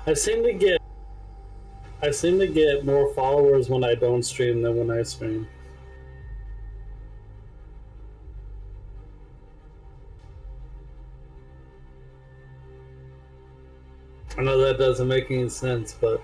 I seem to get I seem to get more followers when I don't stream than when I stream. I know that doesn't make any sense, but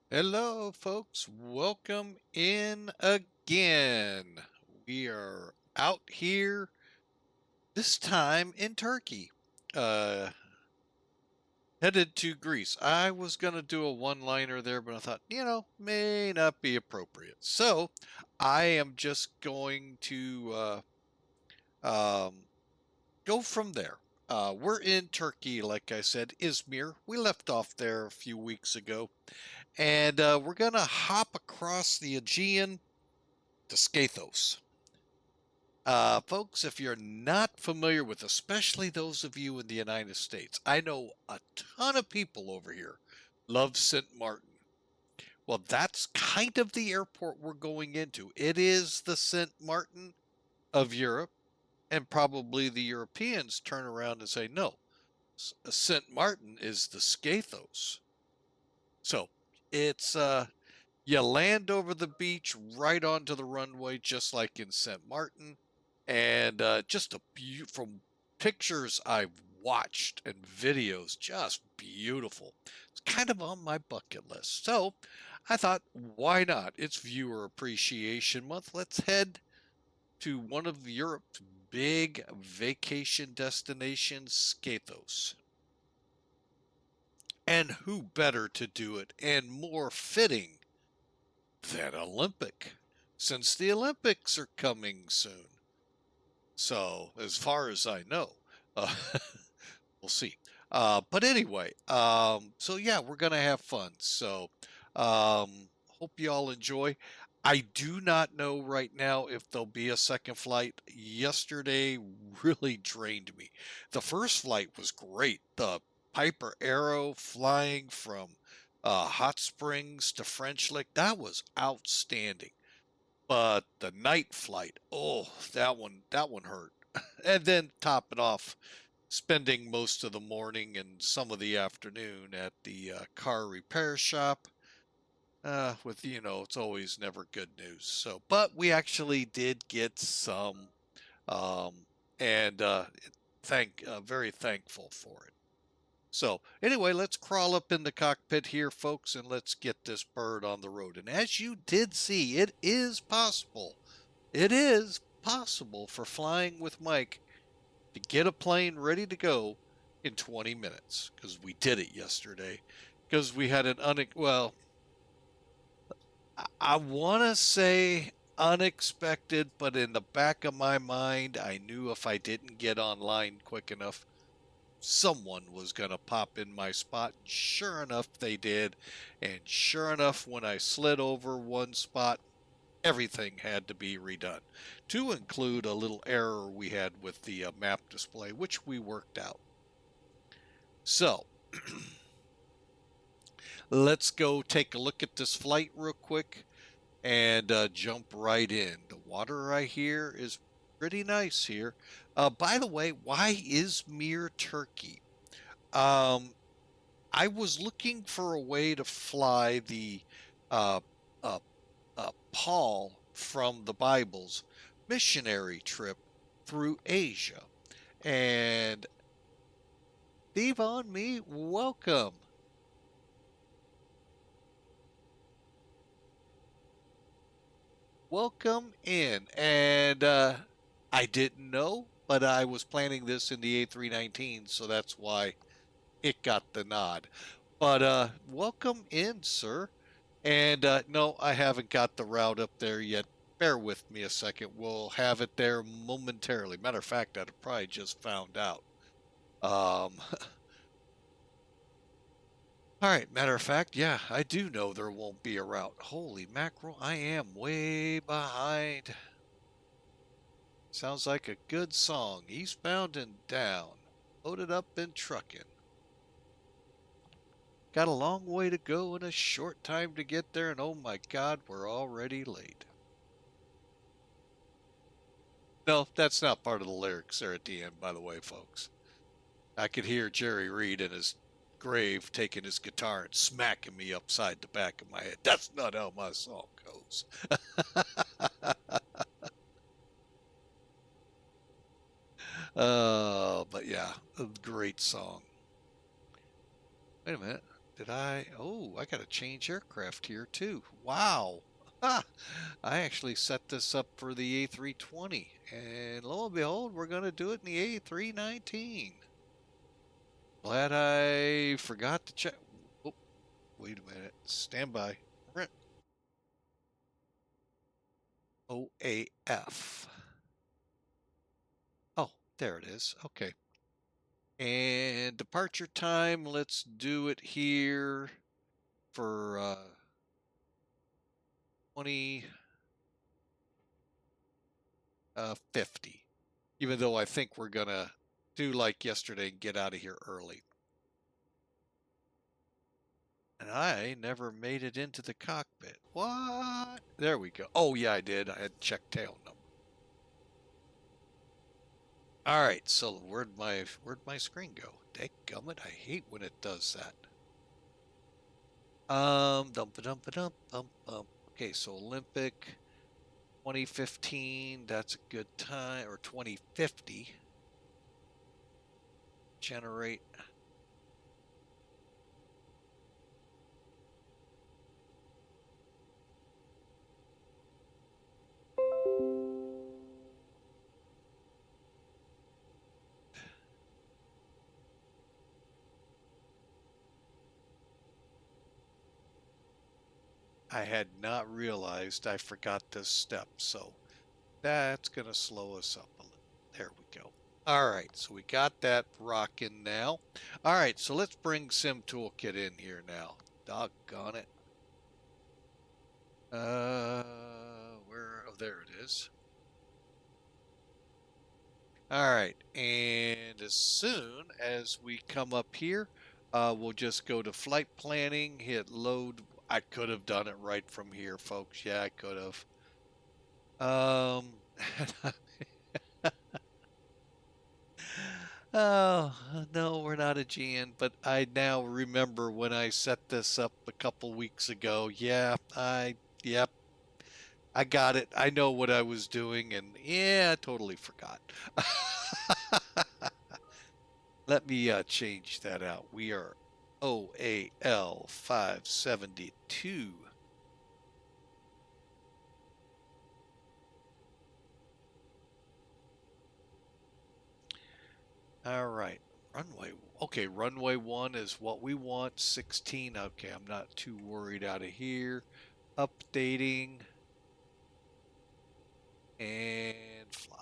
Hello, folks. Welcome in again. We are out here this time in Turkey, headed to Greece. I was going to do a one-liner there, but I thought, may not be appropriate. So I am just going to go from there. We're in Turkey, like I said, Izmir. We left off there a few weeks ago. And we're going to hop across the Aegean to Skiathos. Folks, if you're not familiar with, especially those of you in the United States, I know a ton of people over here love St. Martin. Well, that's kind of the airport we're going into. It is the St. Martin of Europe, and probably the Europeans turn around and say, no, St. Martin is the Skiathos. So it's you land over the beach right onto the runway, just like in St. Martin, and just from pictures I've watched and videos, just beautiful. It's kind of on my bucket list. So I thought, why not? It's Viewer Appreciation Month. Let's head to one of Europe's big vacation destinations, Skiathos. And who better to do it and more fitting than Olympic, since the Olympics are coming soon. So, as far as I know, uh, we'll see. But anyway, so yeah, we're gonna have fun. So, hope you all enjoy. I do not know right now if there'll be a second flight. Yesterday really drained me. The first flight was great. The Piper Arrow flying from Hot Springs to French Lick, that was outstanding. But the night flight, oh, that one hurt. And then top it off, spending most of the morning and some of the afternoon at the car repair shop. With it's always never good news. So, but we actually did get some, um, and very thankful for it. So anyway, let's crawl up in the cockpit here, folks, and let's get this bird on the road. And as you did see, it is possible. It is possible for Flying with Mike to get a plane ready to go in 20 minutes, because we did it yesterday, because we had well, I want to say unexpected, but in the back of my mind, I knew if I didn't get online quick enough, someone was going to pop in my spot. Sure enough, they did. And sure enough, when I slid over one spot, everything had to be redone, to include a little error we had with the map display, which we worked out. So, let's go take a look at this flight real quick and jump right in. The water I hear is pretty nice here. By the way, why Izmir, Turkey? I was looking for a way to fly the uh, uh, Paul from the Bible's missionary trip through Asia. And Steve on me, welcome. Welcome in. And I didn't know, but I was planning this in the A319, so that's why it got the nod. But welcome in, sir. And no, I haven't got the route up there yet. Bear with me a second. We'll have it there momentarily. Matter of fact, I'd probably just found out. All right, matter of fact, yeah, I do know there won't be a route. Holy mackerel, I am way behind. Sounds like a good song. Eastbound and down. Loaded up and trucking. Got a long way to go and a short time to get there, and oh my God, we're already late. No, that's not part of the lyrics there at the end, by the way, folks. I could hear Jerry Reed in his grave taking his guitar and smacking me upside the back of my head. That's not how my song goes. But yeah, a great song. Wait a minute. Did I? Oh, I got to change aircraft here too. Wow. Ha! I actually set this up for the A320, and lo and behold, we're going to do it in the A319. Glad I forgot to check. Oh, wait a minute. Stand by. OAF. Oh, there it is. Okay. And departure time, let's do it here for 2050. Even though I think we're going to do like yesterday and get out of here early. And I never made it into the cockpit. What? There we go. Oh, yeah, I did. I had checked tail number. All right, so where'd my screen go? Dadgummit, I hate when it does that. Dump dump dump dump dump. Okay, so Olympic 2015, that's a good time, or 2050. Generate. I had not realized I forgot this step, so that's going to slow us up a little. There we go. All right, so we got that rocking now. All right, so let's bring Sim Toolkit in here now. Doggone it. Where? Oh, there it is. All right, and as soon as we come up here, we'll just go to flight planning, hit load. I could have done it right from here, folks. Yeah, I could have. Oh, no, we're not Aegean, but I now remember when I set this up a couple weeks ago. Yeah, yep, I got it. I know what I was doing, and yeah, I totally forgot. Let me change that out. We are OAL 572. All right, runway. Okay, runway 1 is what we want. 16. Okay, I'm not too worried out of here. updating, and fly.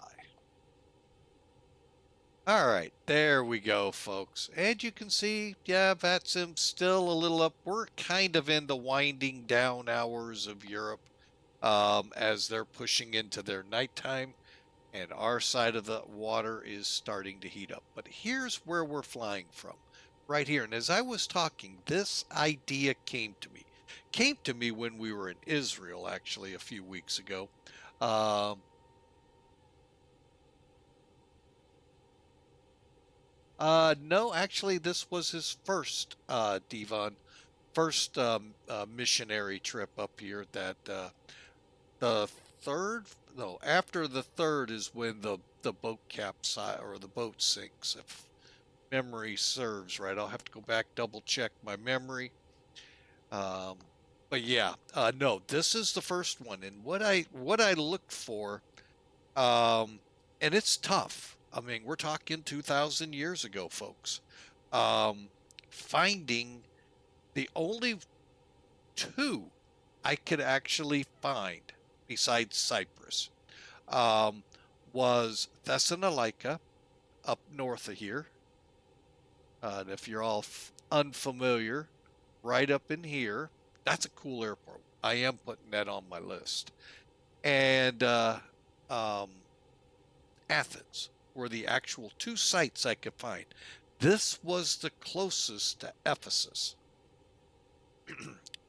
All right, there we go, folks. And you can see, yeah, VATSIM's still a little up. We're kind of in the winding down hours of Europe as they're pushing into their nighttime, and our side of the water is starting to heat up. But here's where we're flying from, right here. And as I was talking, this idea came to me. Came to me when we were in Israel, actually, a few weeks ago. No, actually, this was his first, Devon, first missionary trip up here. That the third, no, after the third is when the boat capsizes or the boat sinks, if memory serves right. I'll have to go back double check my memory. But yeah, no, this is the first one, and what I looked for, and it's tough. I mean, we're talking 2,000 years ago, folks. Finding the only two I could actually find besides Cyprus was Thessalonica up north of here. And if you're all unfamiliar, right up in here, that's a cool airport. I am putting that on my list. And Athens were the actual two sites I could find. This was the closest to Ephesus.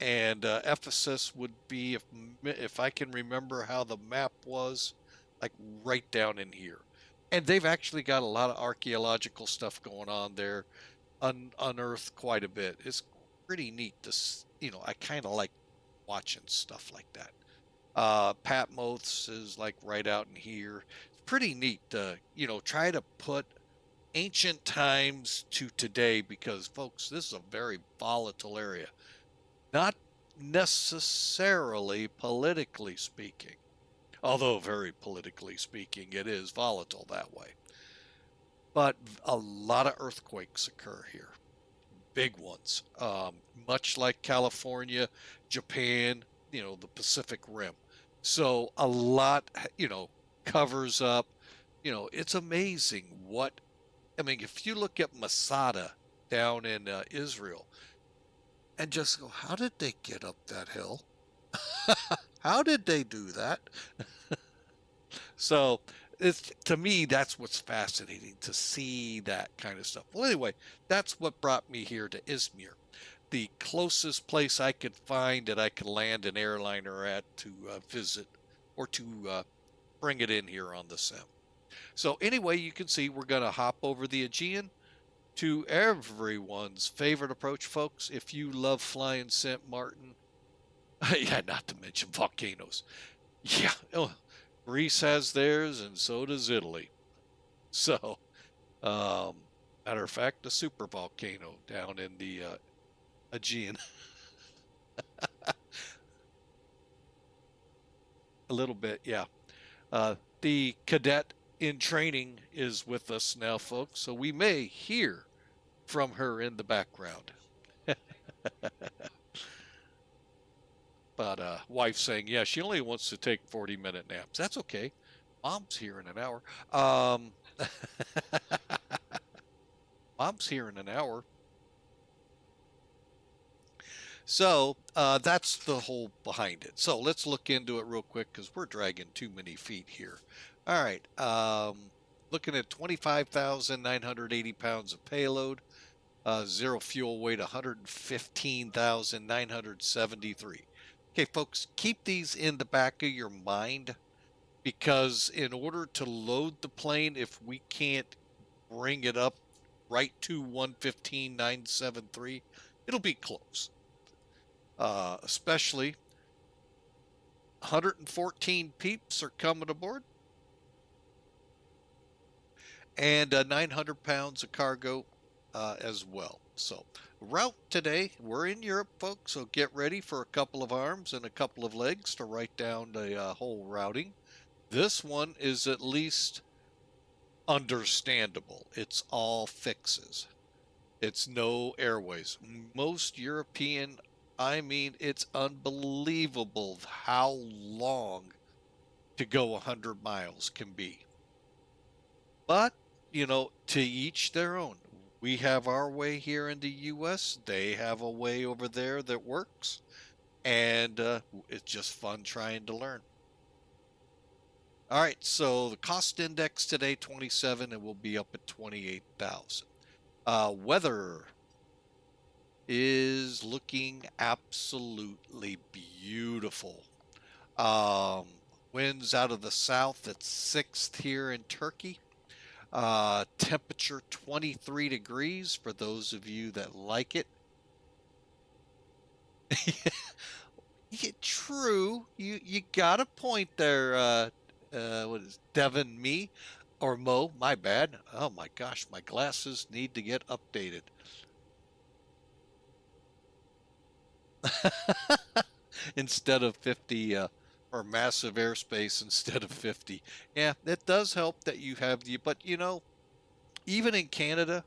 And Ephesus would be, if I can remember how the map was, like right down in here. And they've actually got a lot of archaeological stuff going on there, unearthed quite a bit. It's pretty neat to, I kind of like watching stuff like that. Patmos is like right out in here. It's pretty neat to, try to put ancient times to today, because folks, this is a very volatile area. Not necessarily politically speaking, although very politically speaking, it is volatile that way. But a lot of earthquakes occur here, big ones, much like California, Japan, the Pacific Rim. So a lot, covers up, it's amazing if you look at Masada down in Israel, and just go, how did they get up that hill? How did they do that? So to me, that's what's fascinating, to see that kind of stuff. Well, anyway, that's what brought me here to Izmir, the closest place I could find that I could land an airliner at to visit, or to bring it in here on the sim. So anyway, you can see we're going to hop over the Aegean to everyone's favorite approach, folks. If you love flying St. Martin, yeah, not to mention volcanoes. Yeah, Greece has theirs, and so does Italy. So, matter of fact, a super volcano down in the Aegean. A little bit, yeah. The cadet in training is with us now, folks, so we may hear from her in the background. But wife saying, yeah, she only wants to take 40-minute naps. That's okay. Mom's here in an hour. Mom's here in an hour. So that's the whole behind it. So let's look into it real quick, because we're dragging too many feet here. All right. Looking at 25,980 pounds of payload. Zero fuel weight, 115,973. Okay, folks, keep these in the back of your mind, because in order to load the plane, if we can't bring it up right to 115,973, it'll be close. Especially 114 peeps are coming aboard, and 900 pounds of cargo as well. So route today, we're in Europe, folks, so get ready for a couple of arms and a couple of legs to write down the whole routing. This one is at least understandable. It's all fixes. It's no airways. Most European I mean, it's unbelievable how long to go 100 miles can be. But, you know, to each their own. We have our way here in the US. They have a way over there that works. And it's just fun trying to learn. All right, so the cost index today, 27, and we'll be up at 28,000. Weather is looking absolutely beautiful. Um, Winds out of the south at 6th here in Turkey. Temperature 23 degrees for those of you that like it. Yeah, true. You got a point there. What is Devin me or Mo? My bad. Oh my gosh, my glasses need to get updated. Instead of 50, or massive airspace instead of 50. Yeah, it does help that you have the, but you know, even in Canada,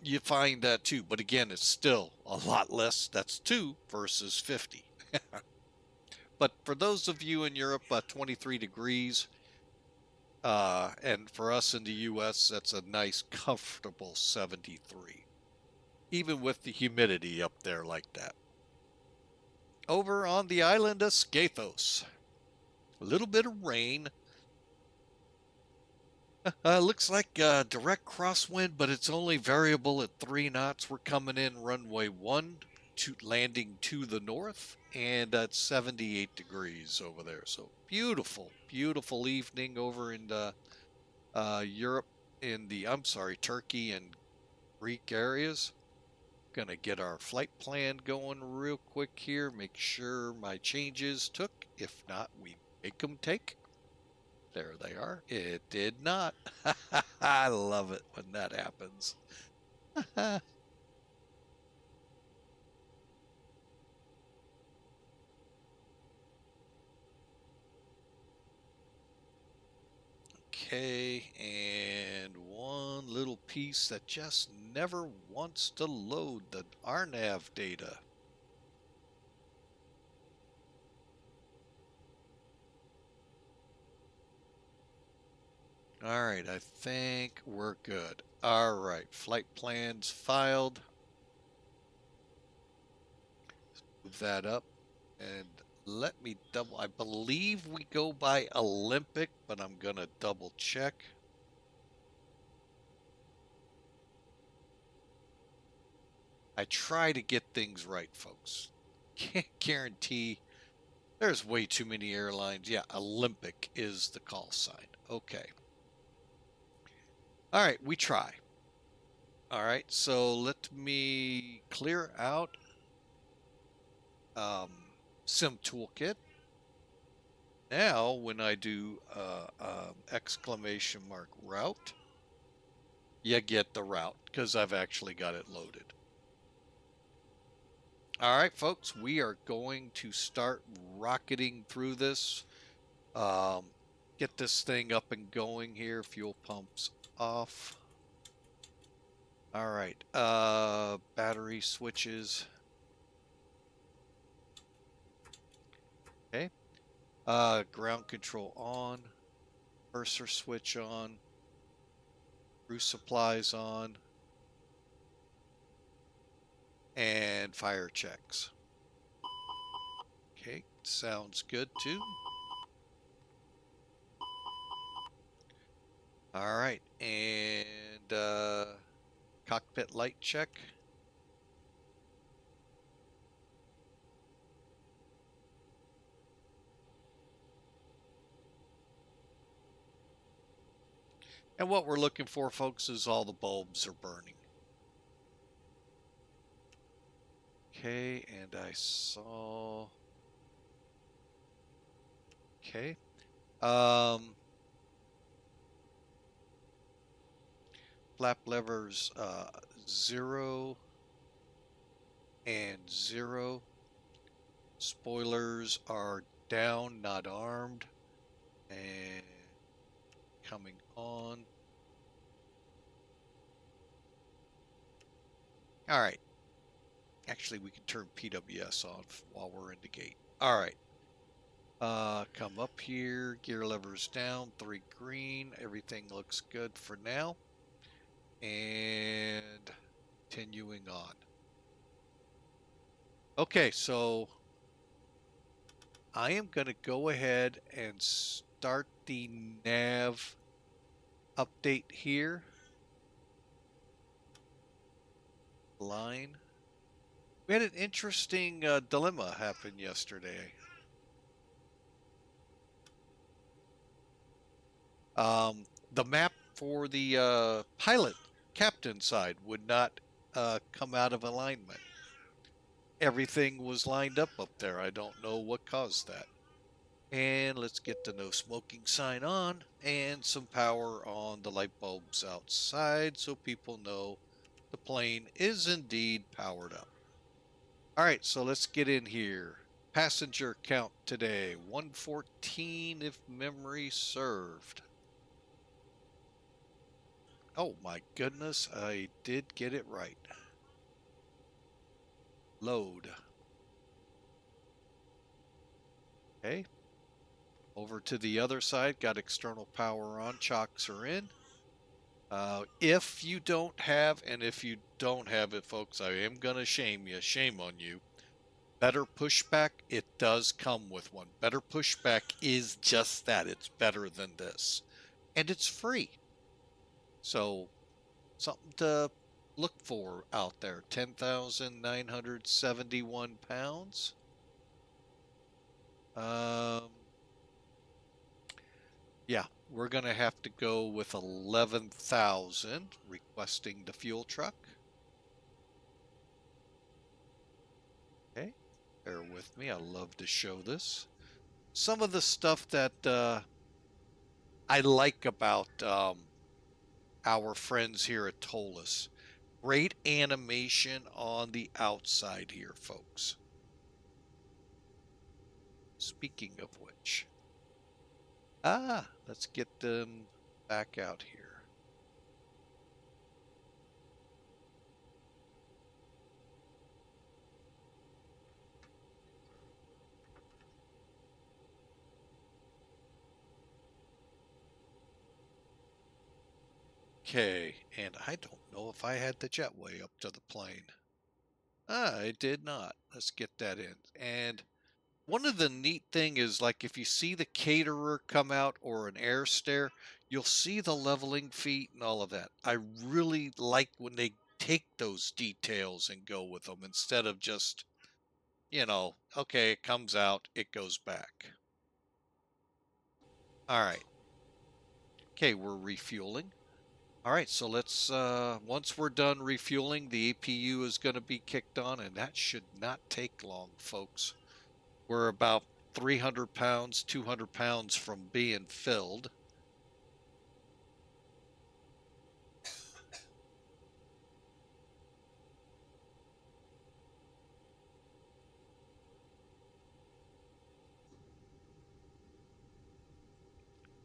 you find that too. But again, it's still a lot less. That's 2 versus 50. But for those of you in Europe, 23 degrees. And for us in the US, that's a nice, comfortable 73. Even with the humidity up there like that. Over on the island of Skiathos, a little bit of rain. Looks like direct crosswind, but it's only variable at 3 knots. We're coming in runway 1, landing to the north, and at 78 degrees over there. So beautiful, beautiful evening over in Europe, Turkey and Greek areas. Gonna get our flight plan going real quick here. Make sure my changes took. If not, we make them take. There they are. It did not. I love it when that happens. Okay, and one little piece that just never wants to load, the RNAV data. All right, I think we're good. All right, flight plans filed. Move that up and let me double. I believe we go by Olympic, but I'm going to double check. I try to get things right, folks. Can't guarantee. There's way too many airlines. Yeah, Olympic is the call sign. Okay. All right, we try. All right, so let me clear out Sim Toolkit. Now, when I do exclamation mark route, you get the route because I've actually got it loaded. All right, folks, we are going to start rocketing through this. Get this thing up and going here. Fuel pumps off. All right, battery switches. Okay. Ground control on. Cursor switch on. Crew supplies on. And fire checks. Okay, sounds good too. All right, and cockpit light check. And what we're looking for, folks, is all the bulbs are burning. Okay, and I saw... Okay. Flap levers 0 and 0. Spoilers are down, not armed. And coming on. All right. Actually, we can turn PWS on while we're in the gate. All right. Come up here, gear levers down, 3 green. Everything looks good for now. And continuing on. Okay, so I am going to go ahead and start the nav update here. Line. We had an interesting dilemma happen yesterday. The map for the pilot captain side would not come out of alignment. Everything was lined up there. I don't know what caused that. And let's get the no smoking sign on and some power on the light bulbs outside so people know the plane is indeed powered up. All right, so let's get in here. Passenger count today, 114 if memory served. Oh my goodness, I did get it right. Load. Okay. Over to the other side, got external power on, chocks are in. If you don't have, and if you don't have it, folks, I am going to shame you. Shame on you. Better pushback, it does come with one. Better pushback is just that. It's better than this. And it's free. So, something to look for out there. 10,971 pounds. Yeah, we're going to have to go with 11,000, requesting the fuel truck. Okay, bear with me. I love to show this. Some of the stuff that I like about our friends here at ToLiss. Great animation on the outside here, folks. Speaking of which, let's get them back out here. Okay, and I don't know if I had the jetway up to the plane. I did not. Let's get that in. And one of the neat thing is, like, if you see the caterer come out or an air stair, you'll see the leveling feet and all of that. I really like when they take those details and go with them instead of just, you know, okay, it comes out, it goes back. All right. Okay, we're refueling. All right, so let's, once we're done refueling, the APU is going to be kicked on, and that should not take long, folks. We're about 300 pounds, 200 pounds from being filled.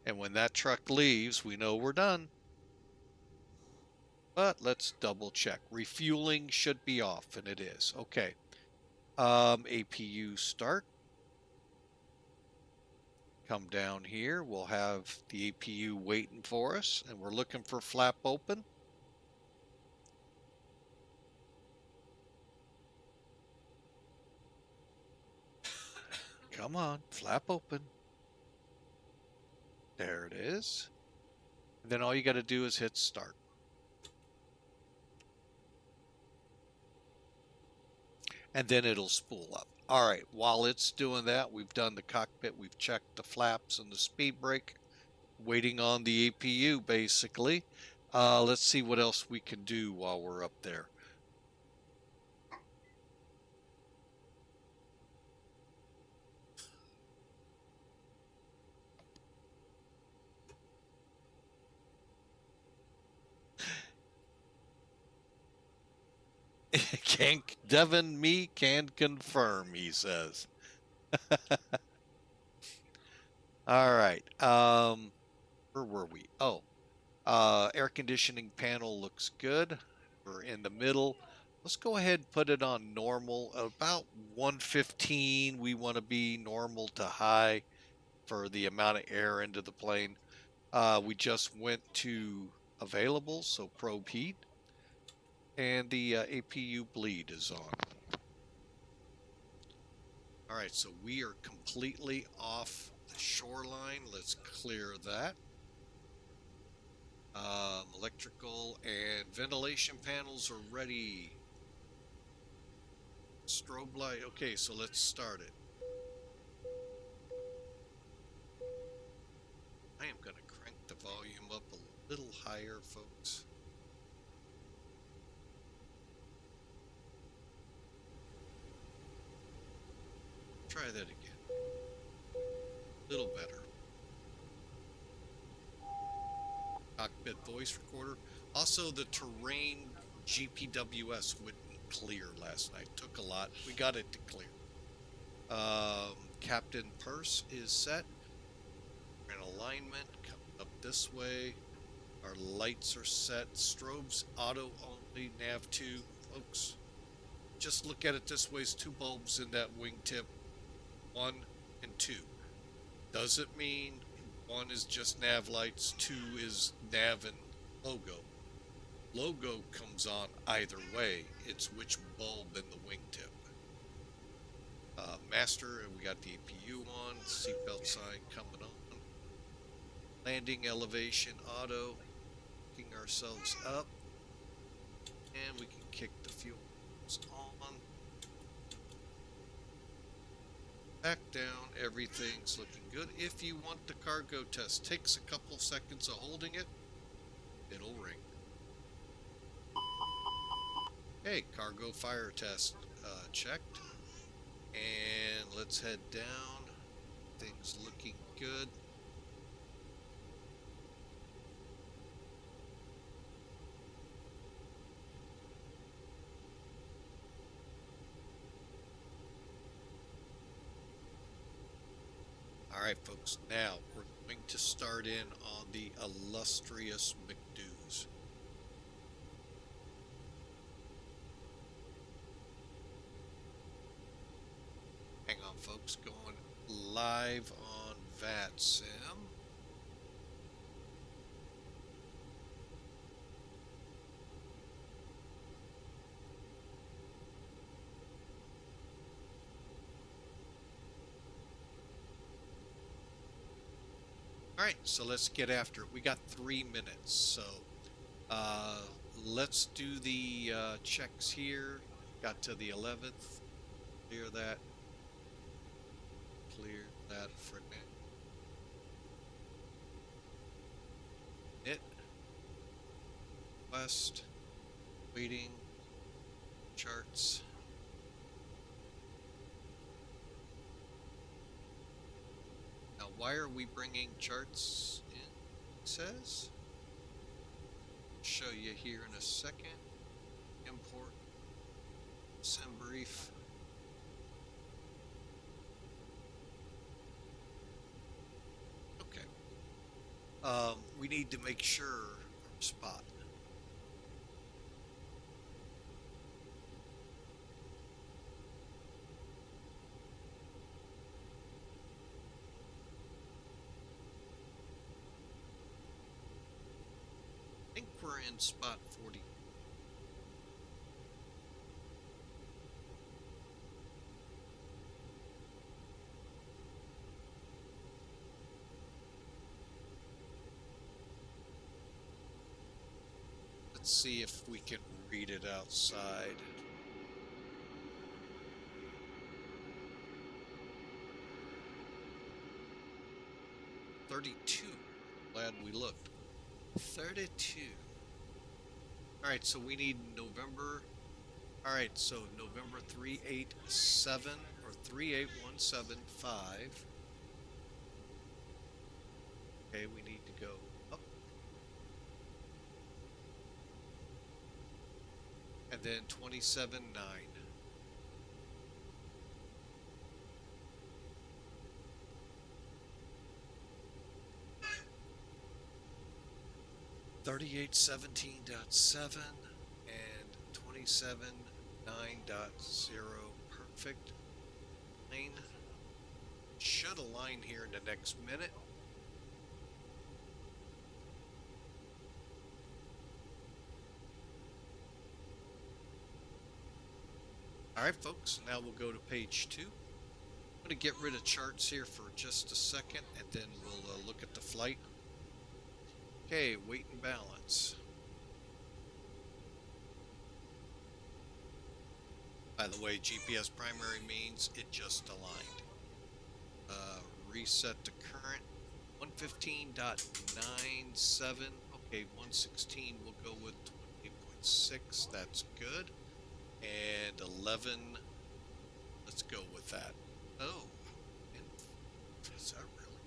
And when that truck leaves, we know we're done. But let's double check. Refueling should be off, and it is. Okay. APU start. Come down here. We'll have the APU waiting for us, and we're looking for flap open. Come on, flap open. There it is. And then all you got to do is hit start. And then it'll spool up. All right, while it's doing that, we've done the cockpit, we've checked the flaps and the speed brake, waiting on the APU basically. Let's see what else we can do while we're up there. Devin me can confirm, he says. All right. Where were we? Oh, air conditioning panel looks good. We're in the middle. Let's go ahead and put it on normal. About 115, we want to be normal to high for the amount of air into the plane. We just went to available, so probe heat, and the APU bleed is on. All right, so we are completely off the shoreline. Let's clear that. Electrical and ventilation panels are ready. Strobe light. Okay, so let's start it. I am going to crank the volume up a little higher, folks. Try that again. A little better. Cockpit voice recorder. Also, the terrain GPWS wouldn't clear last night. Took a lot. We got it to clear. Captain Purse is set. We're in alignment. Coming up this way. Our lights are set. Strobes auto only. Nav 2. Folks, just look at it this way. It's 2 bulbs in that wingtip. 1 and 2. Does it mean 1 is just nav lights, 2 is nav and logo? Logo comes on either way. It's which bulb in the wingtip. Master, and we got the APU on. Seatbelt sign coming on. Landing elevation auto. Picking ourselves up. And we can kick the fuel on. Back down, everything's looking good. If you want the cargo test, takes a couple seconds of holding it, it'll ring. Hey, cargo fire test checked. And let's head down. Things looking good. All right, folks, now we're going to start in on the illustrious McDo's. Hang on, folks, going live on VATSIM. All right, so let's get after it. We got 3 minutes, so let's do the checks here. Got to the 11th. Clear that. Clear that for now. It. West. Waiting. Charts. Now, why are we bringing charts in? It says. Show you here in a second. Import. Send brief. Okay. We need to make sure our spot. I think we're in spot 40. Let's see if we can read it outside. $32. Glad we looked. 32. All right, so we need November. All right, so November 387 or 38175. Okay, we need to go up. And then 27.9. $38.17.7 and 27.9. 9.0, perfect. Plane should align here in the next minute. All right, folks, now we'll go to page 2. I'm going to get rid of charts here for just a second, and then we'll look at the flight. Okay, weight and balance. By the way, GPS primary means it just aligned. Reset the current. 115.97. Okay, 116, we'll go with 28.6. That's good. And 11, let's go with that. Oh, and is that really?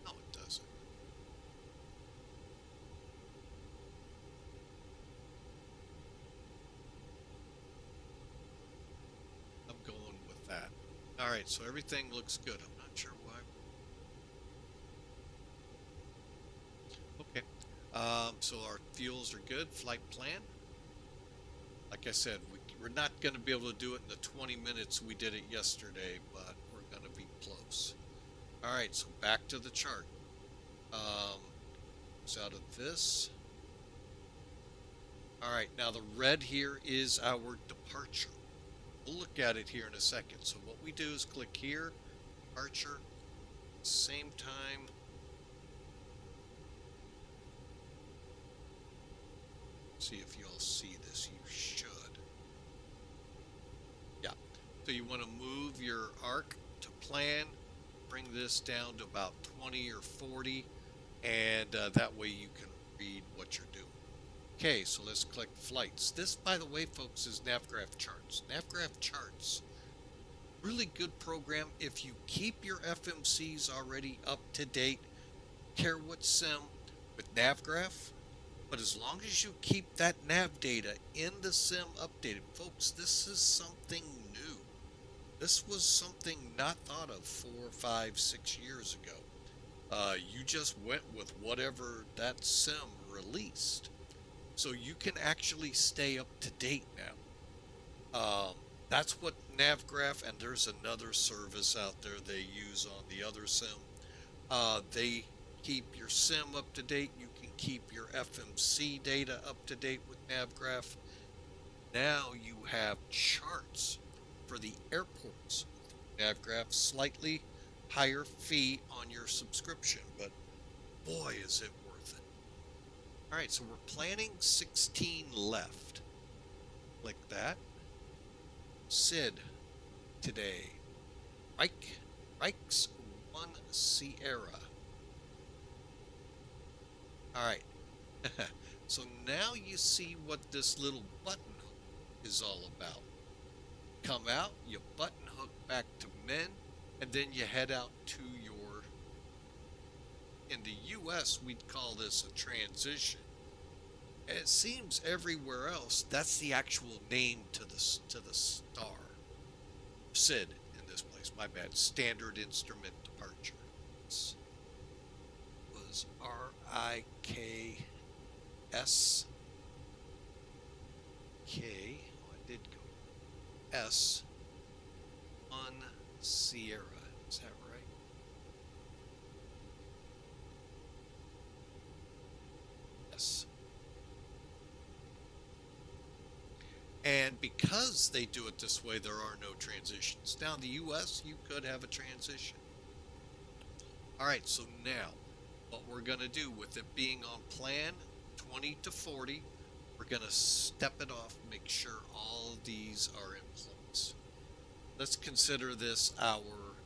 No, it doesn't. I'm going with that. All right, so everything looks good. I'm not sure why. Okay. So our fuels are good. Flight plan. Like I said, we're not going to be able to do it in the 20 minutes we did it yesterday, but we're going to be close. All right, so back to the chart. So out of this. All right, now the red here is our departure. We'll look at it here in a second. So what we do is click here, departure, same time. See if you all see this. You should. Yeah. So you want to move your arc to plan, bring this down to about 20 or 40, and that way you can read what you're doing. Okay, so let's click flights. This, by the way, folks, is NavGraph charts. NavGraph charts, really good program if you keep your FMCs already up to date, care what sim with NavGraph. But as long as you keep that nav data in the sim updated, folks, this is something new. This was something not thought of 4, 5, 6 years ago. You just went with whatever that sim released. So you can actually stay up to date now. That's what NavGraph, and there's another service out there they use on the other sim. They keep your sim up to date. You can keep your FMC data up to date with NavGraph. Now you have charts for the airports. NavGraph, slightly higher fee on your subscription, but boy, is it worth it. All right, so we're planning 16 left. Click that. Sid today. RIKSO 1 Sierra. All right. So now you see what this little button hook is all about. Come out, you button hook back to men, and then you head out to your, in the US, we'd call this a transition. And it seems everywhere else, that's the actual name to the star. SID in this place, my bad, Standard Instrument Departure. This was RIKSK. I did go S 1 Sierra. Is that right? Yes. And because they do it this way, there are no transitions. Now in the US, you could have a transition. All right, so now what we're going to do with it being on plan 20 to 40, we're going to step it off, make sure all of these are in place. Let's consider this our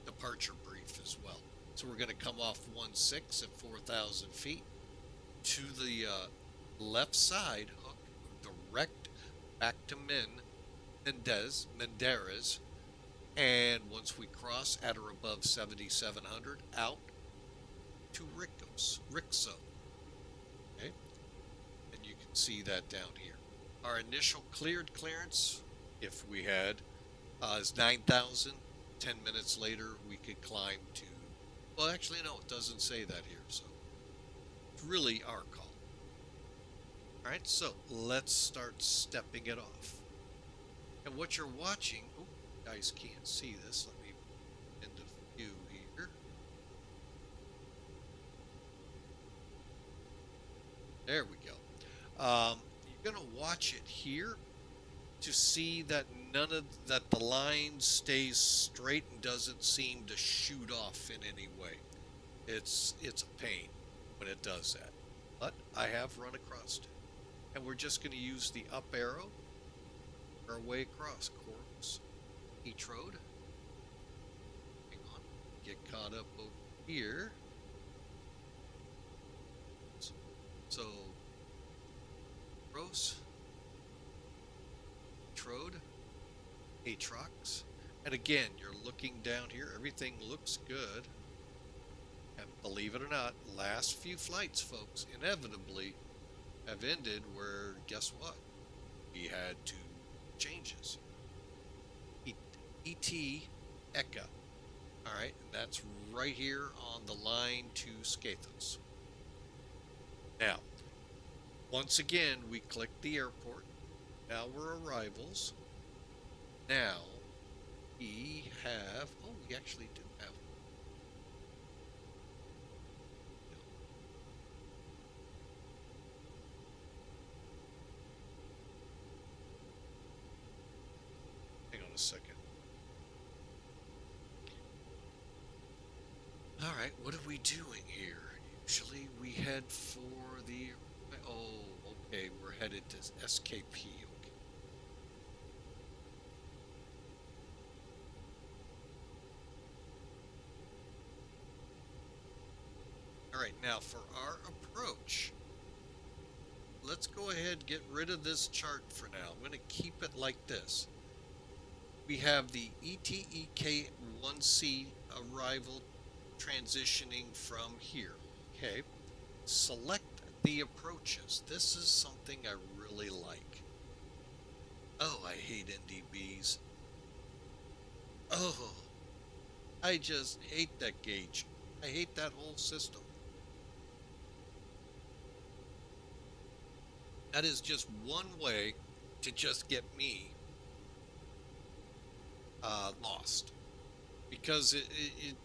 departure brief as well. So we're going to come off 16 at 4,000 feet to the left side, hook direct back to Menderes, and once we cross at or above 7,700, out to RIKSO. Okay, and you can see that down here. Our initial cleared clearance, if we had, is 9,000. 10 minutes later, we could climb to, well, actually, no, it doesn't say that here, so it's really our call. Alright, so let's start stepping it off. And what you're watching, oh, you guys can't see this. Let me into view here. There we go. You're gonna watch it here to see that that the line stays straight and doesn't seem to shoot off in any way. It's a pain when it does that, but I have run across it, and we're just going to use the up arrow our way across. KOROS, ETRUD. Hang on, get caught up over here. So KOROS, ETRUD, ATROX, and again, you're looking down here. Everything looks good. And believe it or not, last few flights, folks, inevitably have ended where, guess what? We had two changes. ETEKA. All right, and that's right here on the line to Skiathos. Now, once again, we click the airport. Now we're arrivals. Now we have, oh, we actually do have. Hang on a second. All right, what are we doing here? Usually we head for the, oh, okay, we're headed to SKP. Okay. All right, now for our approach, let's go ahead and get rid of this chart for now. I'm going to keep it like this. We have the ETEK 1C arrival transitioning from here. Okay, select the approaches. This is something I really like. Oh, I hate NDBs. Oh, I just hate that gauge. I hate that whole system. That is just one way to just get me lost, because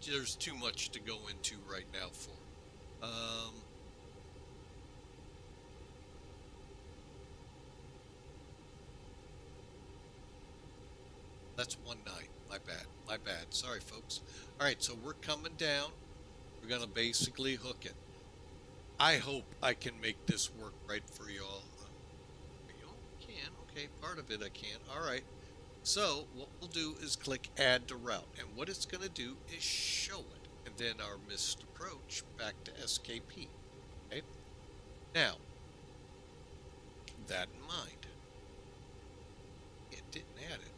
there's too much to go into right now for. That's 1-9. My bad. Sorry, folks. All right, so we're coming down. We're gonna basically hook it. I hope I can make this work right for y'all. You can. Okay, part of it I can. All right. So what we'll do is click add to route, and what it's going to do is show it, and then our missed approach back to SKP. Okay. Now, that in mind, it didn't add it.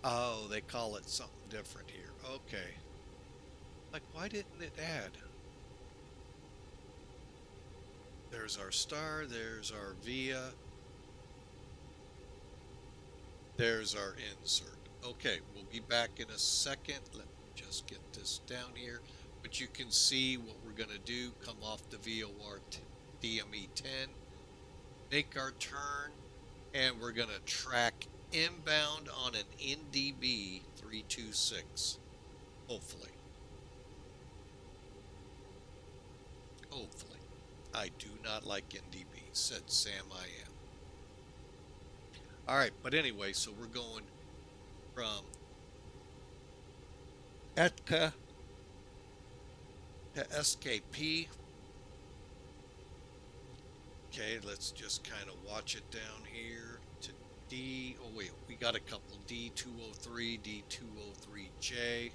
Oh, they call it something different here. Okay. Like, why didn't it add? There's our star, there's our via, there's our insert. Okay, we'll be back in a second. Let me just get this down here. But you can see what we're going to do. Come off the VOR DME 10, make our turn, and we're going to track inbound on an NDB 326. Hopefully. I do not like NDB, said Sam I am. Alright, but anyway, so we're going from ETEKA to SKP. Okay, let's just kind of watch it down here to D. Oh wait, we got a couple. D203, D203J,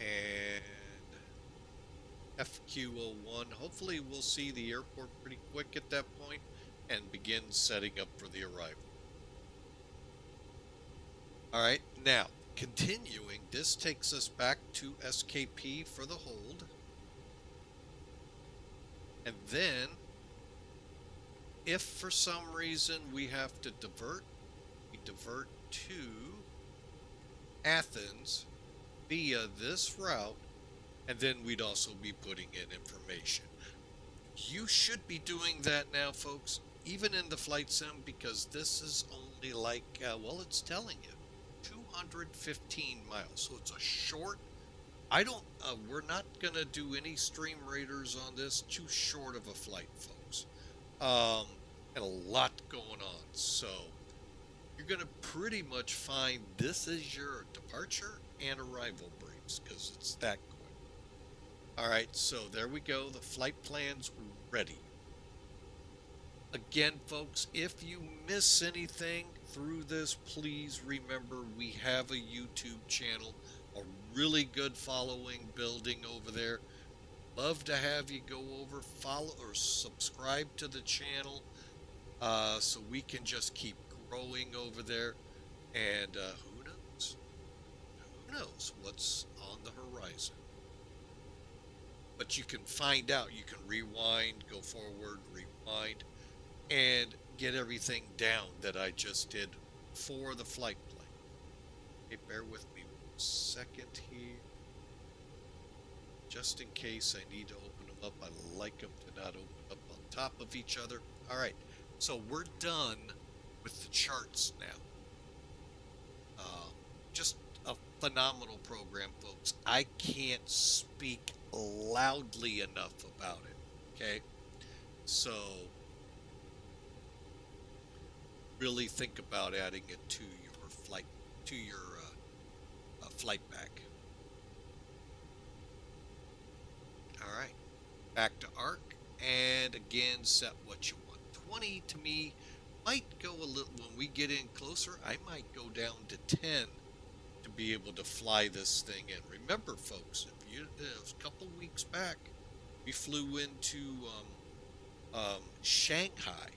and FQ01. Hopefully we'll see the airport pretty quick at that point and begin setting up for the arrival. Alright, now continuing, this takes us back to SKP for the hold. And then, if for some reason we have to divert, divert to Athens via this route, and then we'd also be putting in information. You should be doing that now, folks, even in the flight sim, because this is only like, well, it's telling you 215 miles. So it's a short, we're not going to do any stream raiders on this. Too short of a flight, folks. And a lot going on. So you're going to pretty much find this is your departure and arrival briefs, because it's that quick. All right, so there we go. The flight plan's ready. Again, folks, if you miss anything through this, please remember we have a YouTube channel, a really good following building over there. Love to have you go over, follow, or subscribe to the channel so we can just keep growing over there. And who knows? Who knows what's on the horizon? But you can find out. You can rewind, go forward, rewind, and get everything down that I just did for the flight plan. Okay, bear with me 1 second here. Just in case I need to open them up. I like them to not open up on top of each other. All right, so we're done with the charts now. Just a phenomenal program, folks. I can't speak loudly enough about it. Okay, so really think about adding it to your flight flight pack. All right, back to ARC, and again set what you want. 20 to me might go a little, when we get in closer, I might go down to 10 to be able to fly this thing in. Remember, folks, if you a couple weeks back, we flew into Shanghai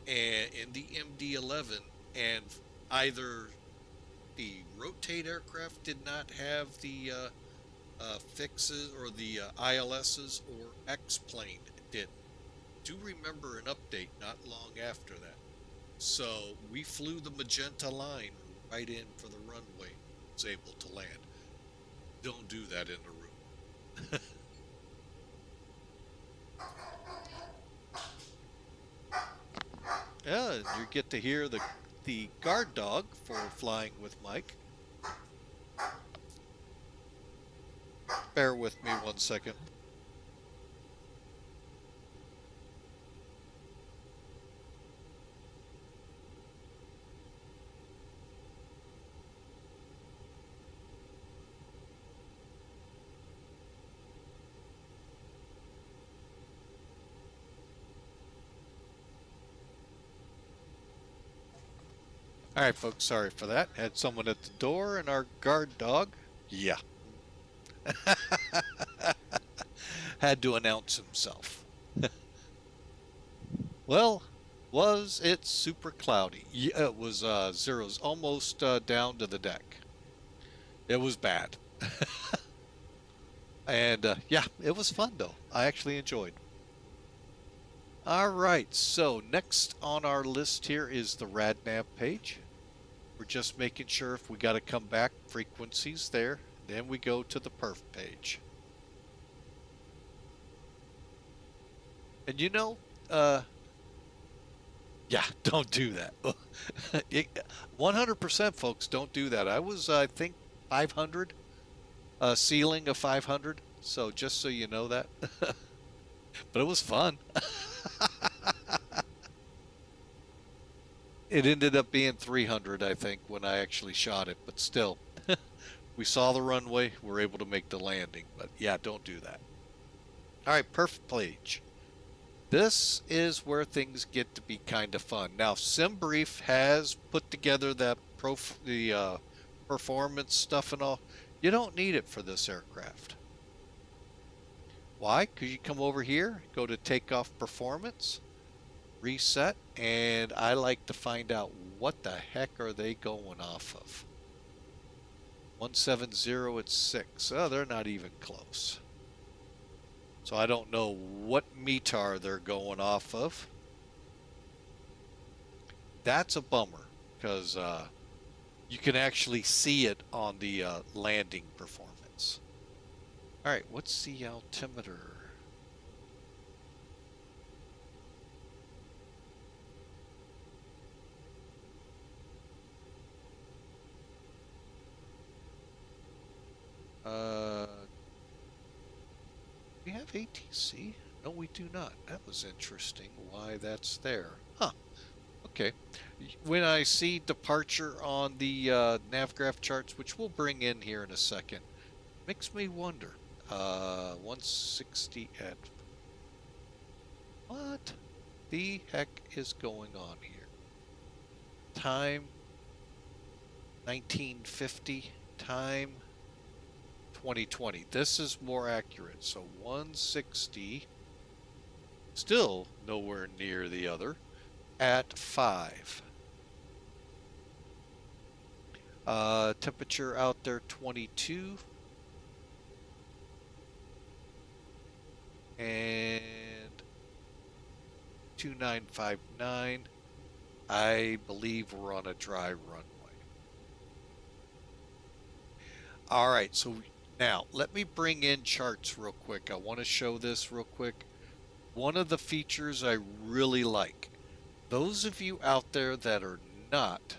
and in the MD-11, and either the rotate aircraft did not have the fixes, or the ILSs, or X-plane did. Do remember an update not long after that. So we flew the magenta line right in for the runway, was able to land. Don't do that in the room. Yeah, and you get to hear the guard dog for flying with Mike. Bear with me 1 second. All right, folks, sorry for that. Had someone at the door, and our guard dog, yeah, had to announce himself. Well, was it super cloudy? Yeah, it was zeros, almost down to the deck. It was bad. And yeah, it was fun though. I actually enjoyed. All right, so next on our list here is the RadNav page. We're just making sure if we got to come back, frequencies there. Then we go to the perf page. And you know, yeah, don't do that. 100% folks, don't do that. I was, I think, 500, ceiling of 500. So just so you know that. But it was fun. It ended up being 300, I think, when I actually shot it. But still, we saw the runway. We're able to make the landing. But yeah, don't do that. All right, perfect page. This is where things get to be kind of fun. Now, SimBrief has put together that performance stuff and all. You don't need it for this aircraft. Why? Because you come over here, go to takeoff performance, reset, and I like to find out what the heck are they going off of. 170 at 6. Oh, they're not even close. So I don't know what METAR they're going off of. That's a bummer. because you can actually see it on the landing performance. All right, what's the altimeter? We have ATC? No, we do not. That was interesting why that's there. Huh. Okay. When I see departure on the NavGraph charts, which we'll bring in here in a second, makes me wonder. 160 at... What the heck is going on here? Time 1950. Time 2020. This is more accurate. So 160, still nowhere near the other, at 5. Temperature out there 22. And 2959. I believe we're on a dry runway. All right, so now let me bring in charts real quick. I want to show this real quick. One of the features I really like, those of you out there that are not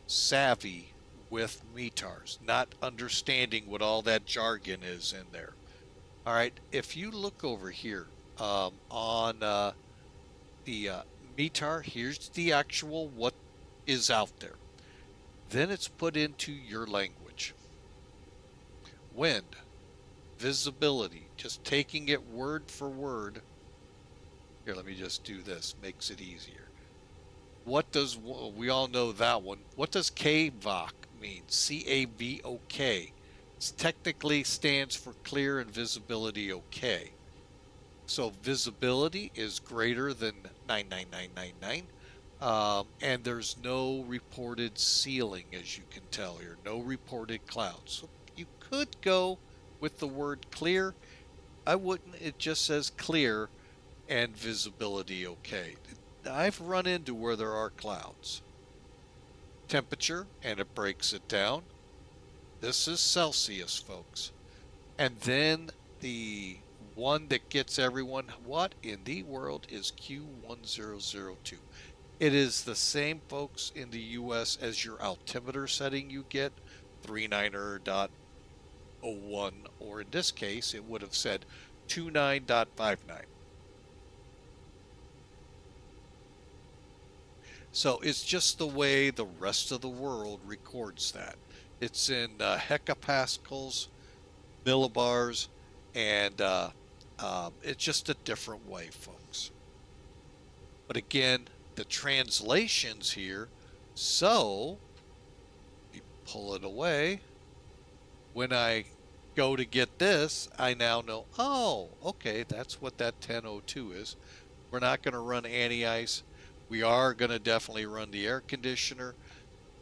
savvy with METARs, not understanding what all that jargon is in there. All right, if you look over here on the METAR, here's the actual what is out there. Then it's put into your language. Wind, visibility, just taking it word for word. Here, let me just do this, makes it easier. What does, we all know that one. What does KVOC mean? C-A-V-O-K. It technically stands for clear and visibility okay. So visibility is greater than 99999. And there's no reported ceiling, as you can tell here. No reported clouds. So you could go with the word clear. I wouldn't. It just says clear and visibility okay. I've run into where there are clouds. Temperature, and it breaks it down. This is Celsius, folks. And then the one that gets everyone, what in the world is Q1002? It is the same, folks, in the US as your altimeter setting you get, 39er.01, or in this case, it would have said 29.59. So it's just the way the rest of the world records that. It's in hectopascals, millibars, and it's just a different way, folks. But again, the translations here, so you pull it away. When I go to get this, I now know, oh, okay, that's what that 1002 is. We're not going to run anti-ice. We are going to definitely run the air conditioner.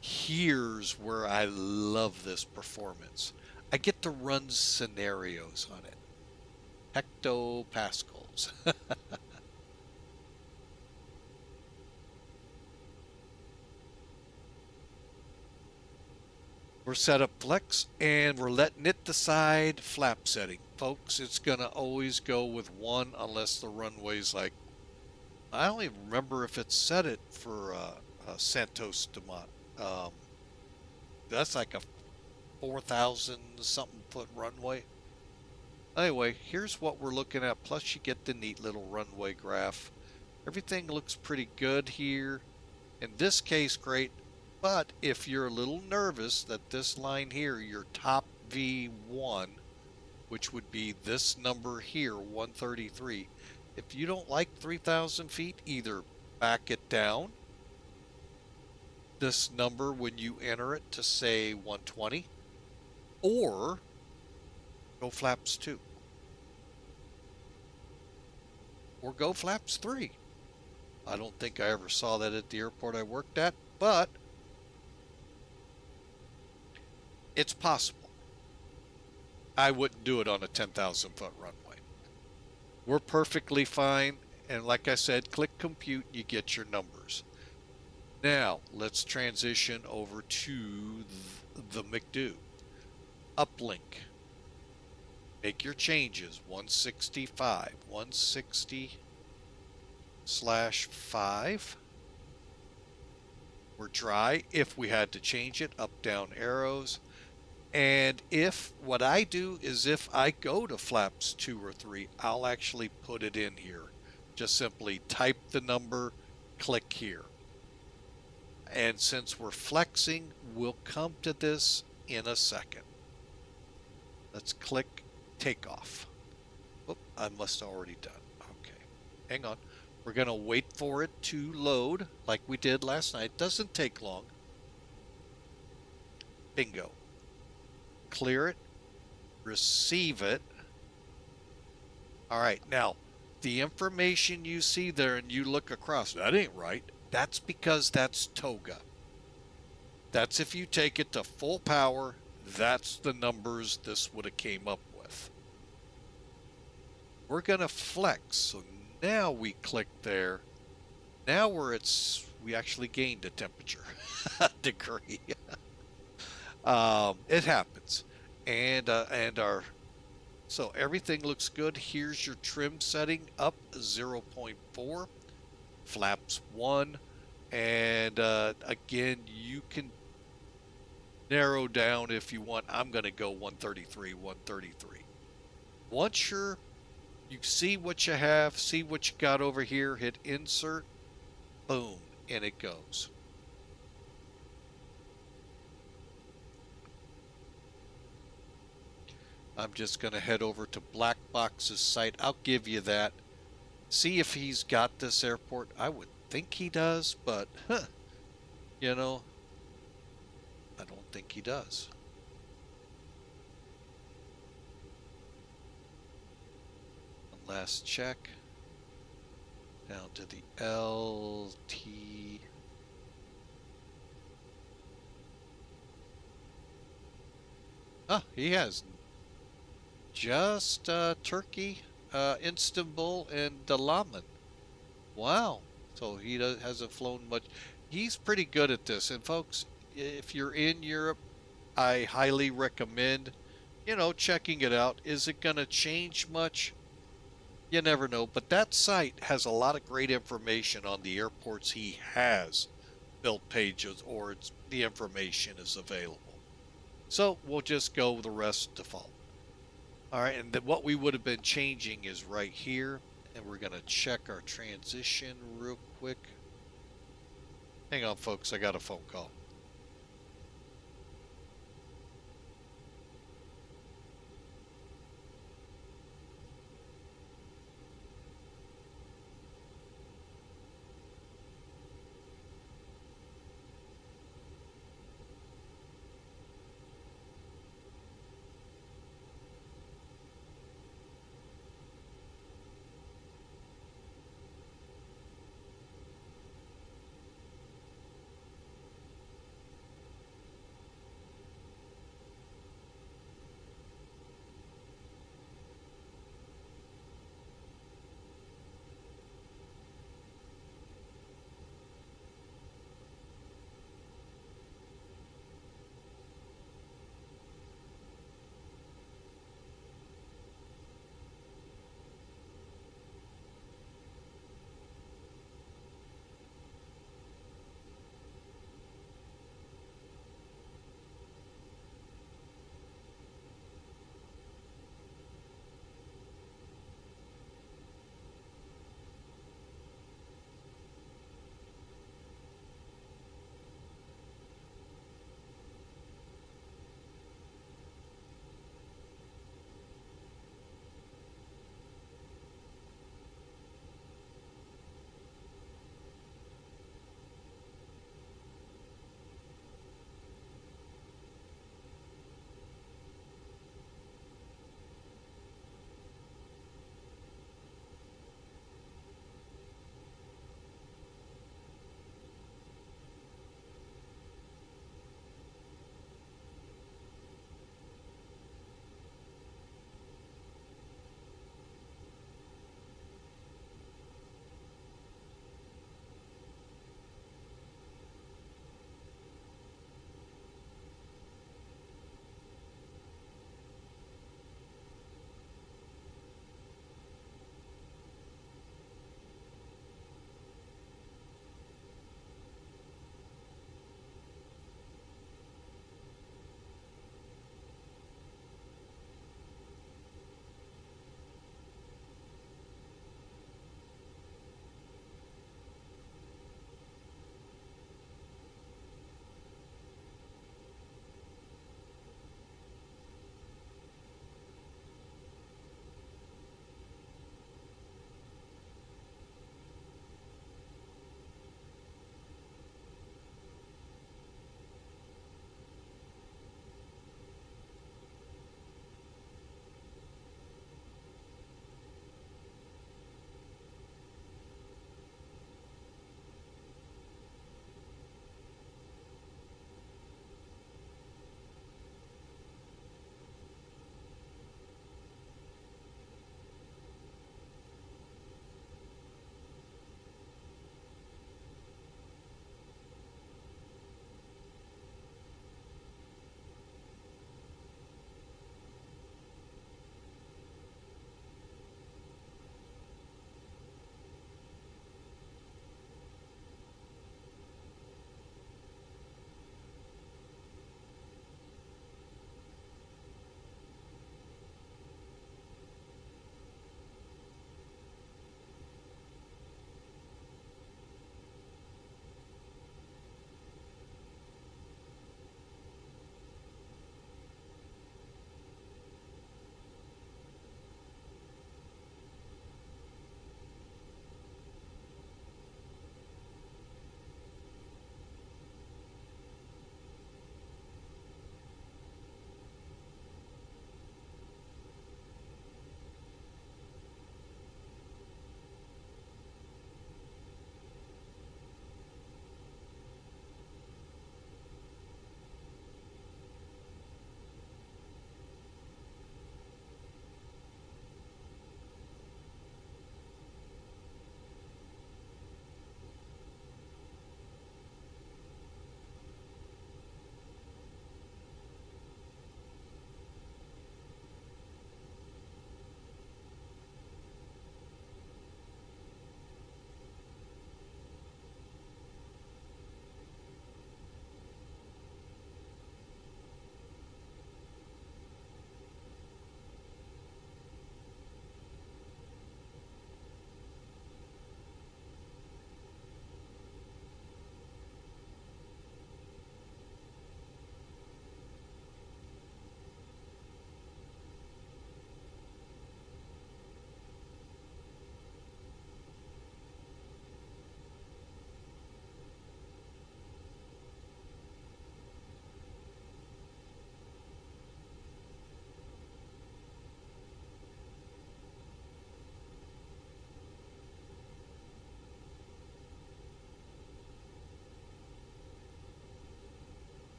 Here's where I love this performance. I get to run scenarios on it. Hectopascals. We're set up flex, and we're letting it decide flap setting. Folks, it's going to always go with 1 unless the runway's like, I don't even remember if it set it for Santos Dumont. That's like a 4,000 something foot runway. Anyway, here's what we're looking at. Plus you get the neat little runway graph. Everything looks pretty good here. In this case, great. But if you're a little nervous that this line here, your top V1, which would be this number here, 133, if you don't like 3,000 feet, either back it down, this number when you enter it, to say 120, or go flaps 2, or go flaps 3. I don't think I ever saw that at the airport I worked at, but it's possible. I wouldn't do it on a 10,000 foot runway. We're perfectly fine, and like I said, click compute, you get your numbers. Now, let's transition over to the McDo. Uplink. Make your changes. 165. 160/5. We're dry. If we had to change it, up, down arrows. And if what I do is if I go to flaps 2 or 3, I'll actually put it in here. Just simply type the number, click here. And since we're flexing, we'll come to this in a second. Let's click takeoff. Oh, I must have already done. Okay, hang on. We're going to wait for it to load like we did last night. Doesn't take long. Bingo. Clear it. Receive it. All right, now the information you see there and you look across, that ain't right. That's because that's TOGA. That's if you take it to full power, that's the numbers this would have came up with. We're going to flex. So now we click there. Now we actually gained a temperature degree. It happens. So everything looks good. Here's your trim setting up 0.4, flaps 1, and again, you can narrow down if you want. I'm going to go 133, 133. Once you see what you have, see what you got over here, hit insert, boom, and it goes. I'm just going to head over to Blackbox's site. I'll give you that. See if he's got this airport. I would think he does, but, you know, I don't think he does. One last check. Down to the LT. Ah, he has just Turkey, Istanbul, and Dalaman. Wow. So he hasn't flown much. He's pretty good at this. And folks, if you're in Europe, I highly recommend, checking it out. Is it going to change much? You never know. But that site has a lot of great information on the airports he has built pages, or the information is available. So we'll just go with the rest default. All right, and then what we would have been changing is right here, and we're going to check our transition real quick. Hang on, folks, I got a phone call.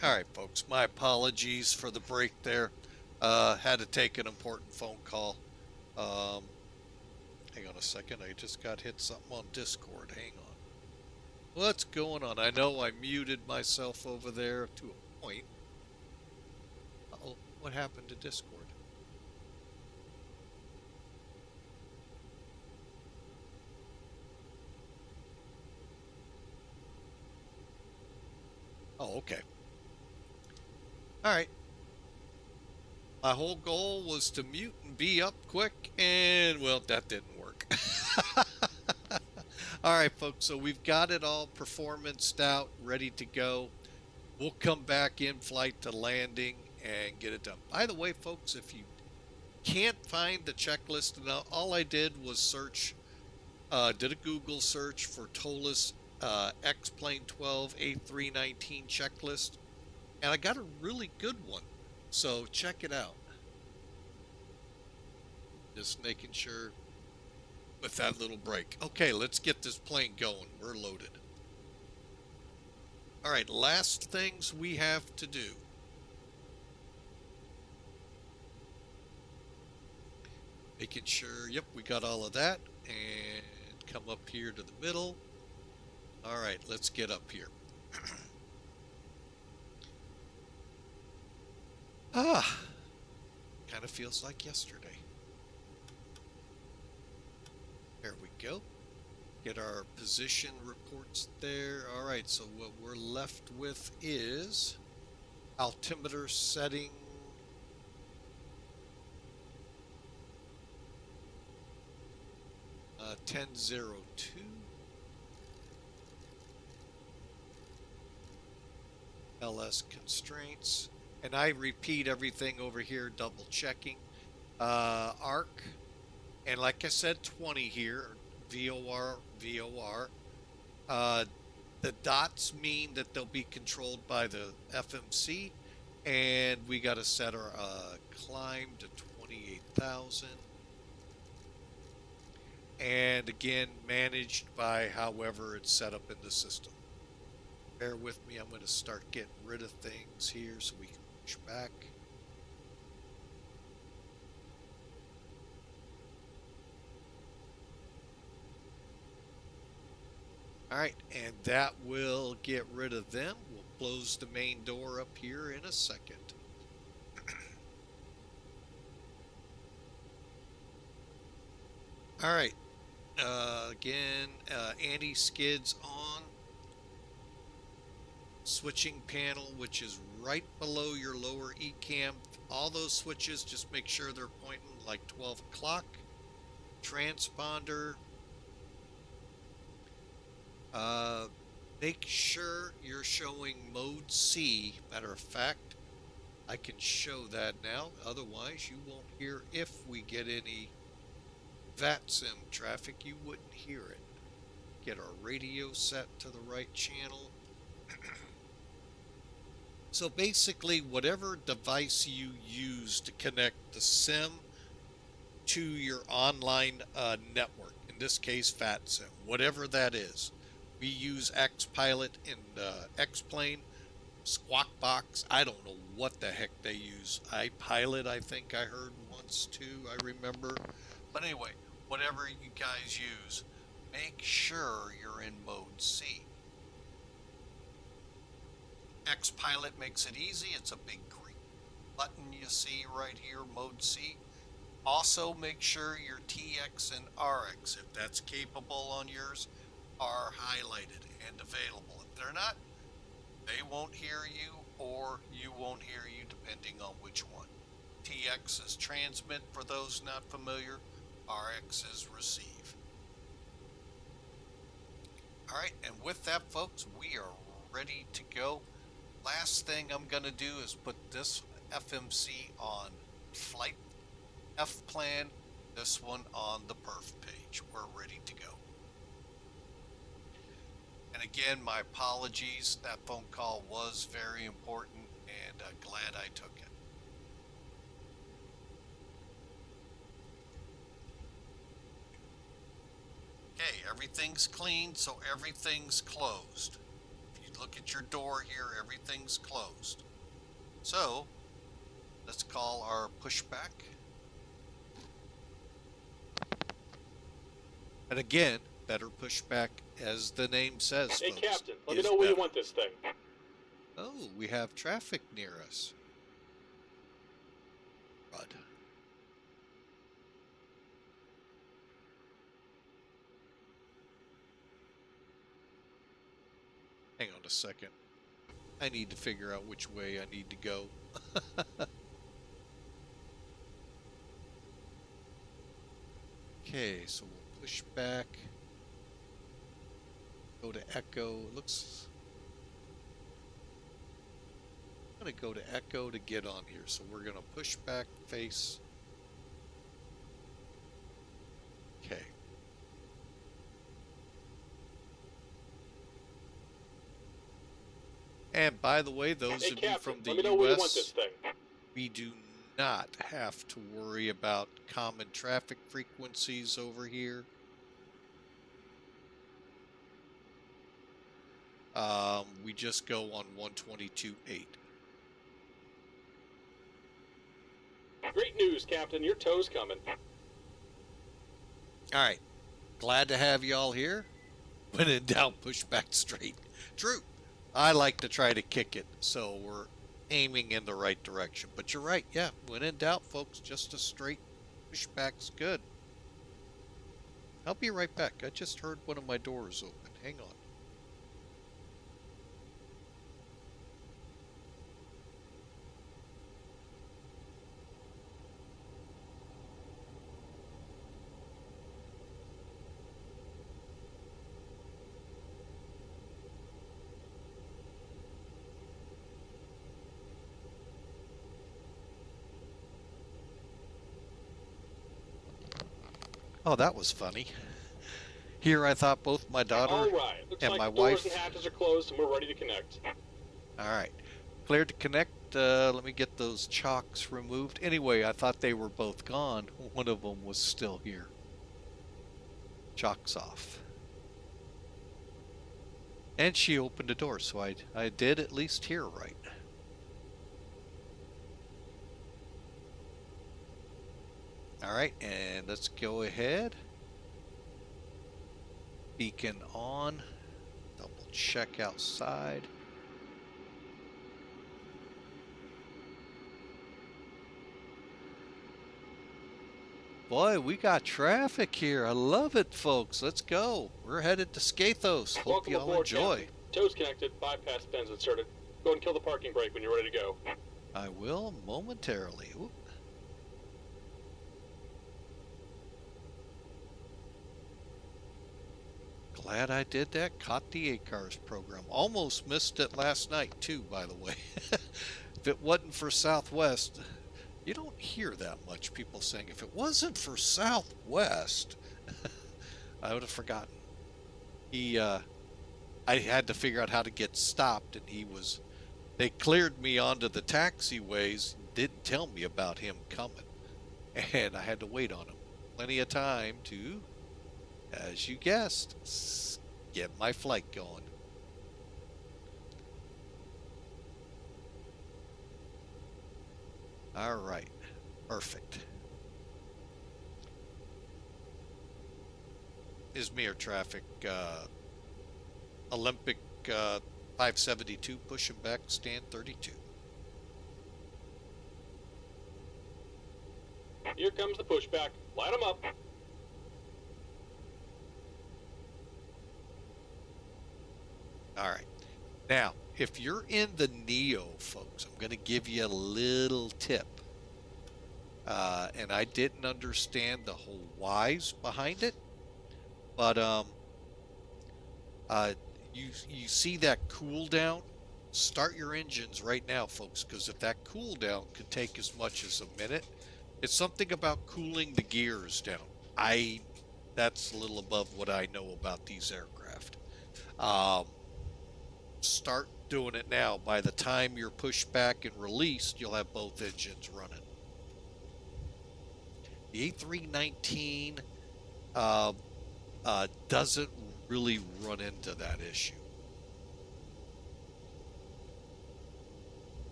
All right, folks, my apologies for the break there. Had to take an important phone call. Hang on a second. I just got hit something on Discord. Hang on. What's going on? I know I muted myself over there to a point. Uh-oh, what happened to Discord? Oh, okay. All right. My whole goal was to mute and be up quick, and well, that didn't work. All right, folks, so we've got it all performanced out, ready to go. We'll come back in flight to landing and get it done. By the way, folks, if you can't find the checklist, now all I did was search, did a Google search for ToLiss X-Plane 12 A319 checklist, and I got a really good one. So check it out. Just making sure with that little break. Okay, let's get this plane going. We're loaded. All right, last things we have to do. Making sure, yep, we got all of that. And come up here to the middle. All right, let's get up here. Kind of feels like yesterday. There we go. Get our position reports there. All right, so what we're left with is altimeter setting. Uh, 1002. LS constraints. And I repeat everything over here, double checking. Arc. And like I said, 20 here, VOR, VOR. The dots mean that they'll be controlled by the FMC, and we got to set our climb to 28,000. And again, managed by however it's set up in the system. Bear with me, I'm going to start getting rid of things here so we can push back. All right, and that will get rid of them. We'll close the main door up here in a second. All right, again, anti-skids on. Switching panel, which is right below your lower ECAM. All those switches, just make sure they're pointing like 12 o'clock. Transponder. Make sure you're showing mode C. Matter of fact, I can show that now. Otherwise, you won't hear, if we get any VATSIM traffic, you wouldn't hear it. Get our radio set to the right channel. So basically, whatever device you use to connect the SIM to your online network, in this case VATSIM, whatever that is. We use XPilot in X-Plane, Squawk Box. I don't know what the heck they use. iPilot, I think I heard once too, I remember. But anyway, whatever you guys use, make sure you're in mode C. XPilot makes it easy. It's a big green button you see right here, mode C. Also, make sure your TX and RX, if that's capable on yours, are highlighted and available. If they're not, they won't hear you, or you won't hear you, depending on which one. TX is transmit for those not familiar. RX is receive. All right, and with that, folks, we are ready to go. Last thing I'm going to do is put this FMC on flight F plan, this one on the perf page. We're ready to go. And again, my apologies. That phone call was very important, and glad I took it. Okay, everything's clean, so everything's closed. If you look at at your door here, everything's closed. So, let's call our pushback. And again, better pushback, as the name says, Hey, folks, Captain, let me is know where you better. want this thing. Oh, we have traffic near us. Rud. Hang on a second. I need to figure out which way I need to go. Okay, so we'll push back. Go to Echo. It looks... I'm going to go to Echo to get on here. So we're going to push back, face. Okay. And by the way, those Hey, of you Captain, from the let me know where you want this US, thing. we do not have to worry about common traffic frequencies over here. We just go on 122.8. Great news, Captain. Your tow's coming. All right. Glad to have y'all here. When in doubt, push back straight. True. I like to try to kick it, so we're aiming in the right direction. But you're right. Yeah, when in doubt, folks, just a straight pushback's good. I'll be right back. I just heard one of my doors open. Hang on. Oh, that was funny. Here I thought both my daughter All right. Looks and like my the doors wife... and hatches are closed and we're ready to connect. All right. Cleared to connect. Let me get those chocks removed. Anyway, I thought they were both gone. One of them was still here. Chocks off. And she opened the door, so I did at least hear right. All right, and let's go ahead. Beacon on. Double check outside. Boy, we got traffic here. I love it, folks. Let's go. We're headed to Skiathos. Hope Welcome y'all aboard, enjoy. Captain. Tow's connected. Bypass pins inserted. Go and kill the parking brake when you're ready to go. I will momentarily. Oop. Glad I did that. Caught the ACARS program. Almost missed it last night, too, by the way. If it wasn't for Southwest, you don't hear that much people saying, if it wasn't for Southwest, I would have forgotten. I had to figure out how to get stopped, and they cleared me onto the taxiways, didn't tell me about him coming, and I had to wait on him. Plenty of time to, as you guessed, get my flight going. All right, perfect. Izmir traffic, Olympic 572, pushing back, stand 32. Here comes the pushback. Light them up. All right. Now, if you're in the Neo, folks, I'm going to give you a little tip. And I didn't understand the whole whys behind it, but you see that cooldown? Start your engines right now, folks, because if that cooldown could take as much as a minute, it's something about cooling the gears down. That's a little above what I know about these aircraft. Start doing it now. By the time you're pushed back and released, you'll have both engines running. The A319 doesn't really run into that issue.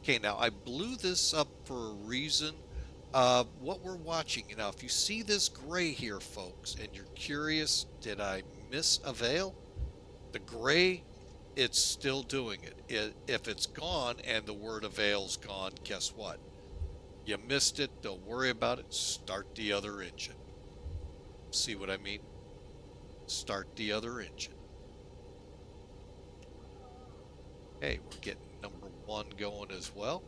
Okay, now I blew this up for a reason. What we're watching, now, if you see this gray here, folks, and you're curious, did I miss a veil? The gray, it's still doing it. If it's gone and the word avail's gone, guess what? You missed it. Don't worry about it. Start the other engine. See what I mean? Start the other engine. Okay, we're getting number 1 going as well.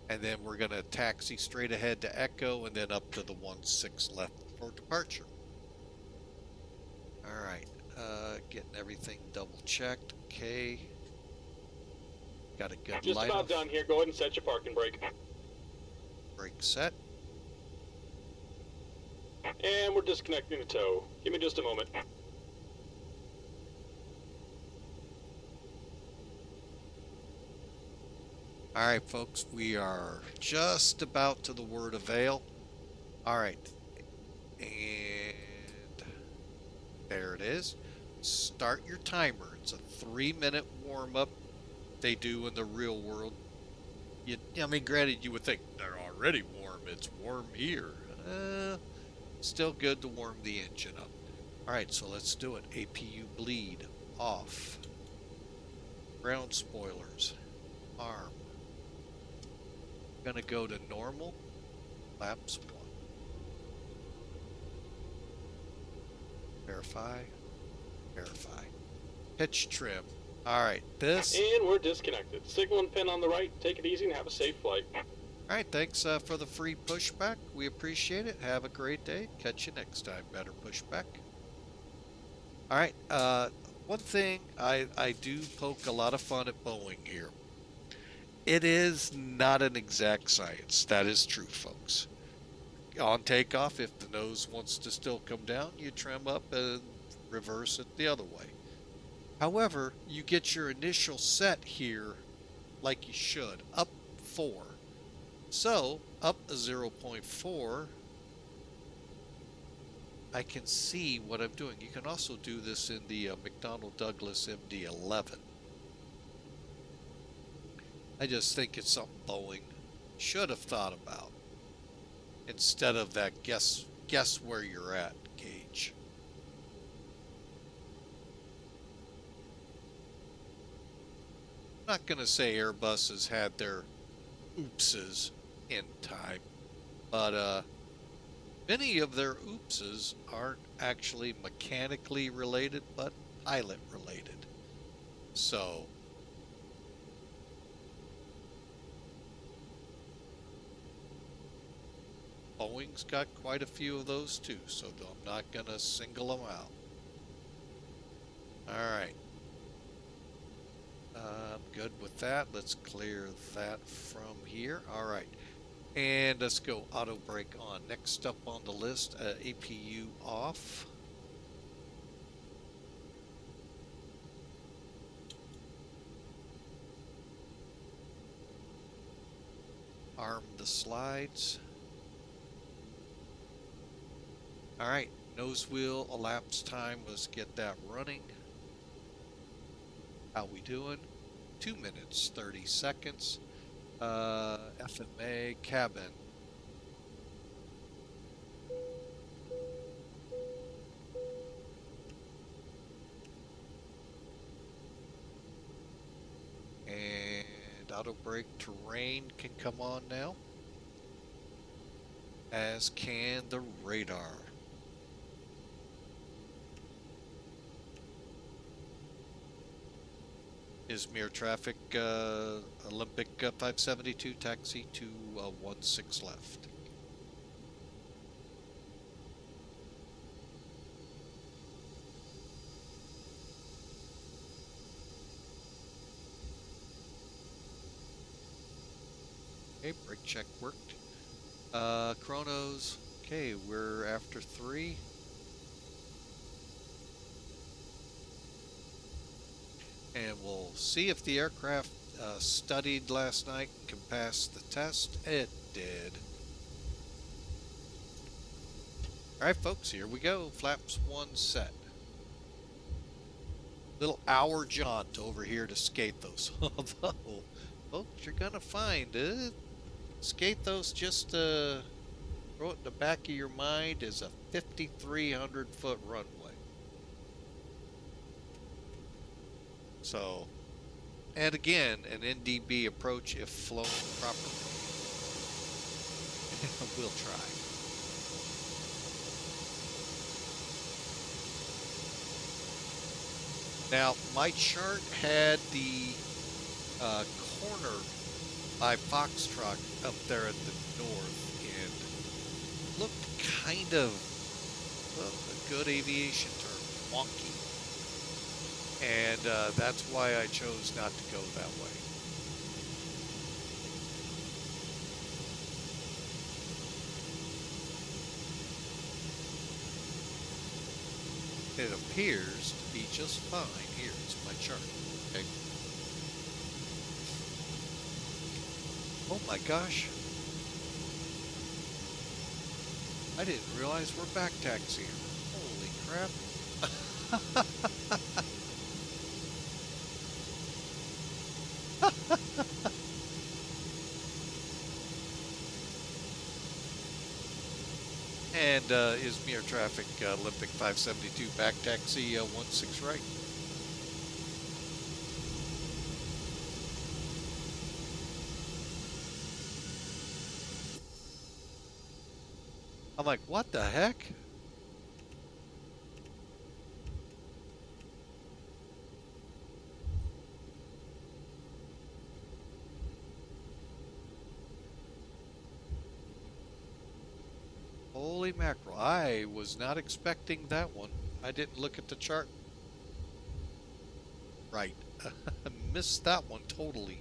And then we're going to taxi straight ahead to Echo and then up to the 16 left for departure. All right, getting everything double checked. Okay. Got a good Just light about off. done here. Go ahead and set your parking brake. Brake set. And we're disconnecting the tow. Give me just a moment. All right, folks, we are just about to the word avail. All right, and there it is. Start your timer. It's a 3-minute warm-up they do in the real world. I mean, granted, you would think they're already warm. It's warm here. Still good to warm the engine up. All right, so let's do it. APU bleed off. Ground spoilers. Arm. Gonna go to normal. Laps 1. Verify. Verify. Pitch trim. All right, this. And we're disconnected. Signal and pin on the right. Take it easy and have a safe flight. All right, thanks for the free pushback. We appreciate it. Have a great day. Catch you next time. Better pushback. All right, one thing I do poke a lot of fun at Boeing here. It is not an exact science. That is true, folks. On takeoff, if the nose wants to still come down, you trim up and reverse it the other way. However, you get your initial set here like you should, up 4. So, up a 0.4, I can see what I'm doing. You can also do this in the McDonnell Douglas MD-11. I just think it's something Boeing should have thought about instead of that guess where you're at gauge. I'm not going to say Airbus has had their oopses in time, but many of their oopses aren't actually mechanically related, but pilot related. So Boeing's got quite a few of those too, so I'm not going to single them out. All right. I'm good with that. Let's clear that from here. All right. And let's go auto brake on. Next up on the list, APU off. Arm the slides. All right, nose wheel elapsed time. Let's get that running. How we doing? 2 minutes, 30 seconds. FMA cabin. And auto brake terrain can come on now, as can the radar. Izmir traffic, Olympic 572 taxi to 16 left. Okay, brake check worked. Chronos, okay, we're after 3. And we'll see if the aircraft studied last night and can pass the test. It did. Alright folks, here we go. Flaps 1 set. Little hour jaunt over here to Skiathos. Although, folks, you're gonna find Skiathos, just throw it in the back of your mind, is a 5,300 foot runway. So, and again, an NDB approach if flown properly. We'll try. Now, my chart had the corner by Foxtrot up there at the north and looked kind of, well, a good aviation term, wonky. And that's why I chose not to go that way. It appears to be just fine. Here, it's my chart. Okay. Oh my gosh. I didn't realize we're back taxiing. Holy crap. And Izmir traffic, Olympic 572, back taxi 16 right. I'm like, what the heck? Holy mackerel. I was not expecting that one. I didn't look at the chart. Right. I missed that one totally.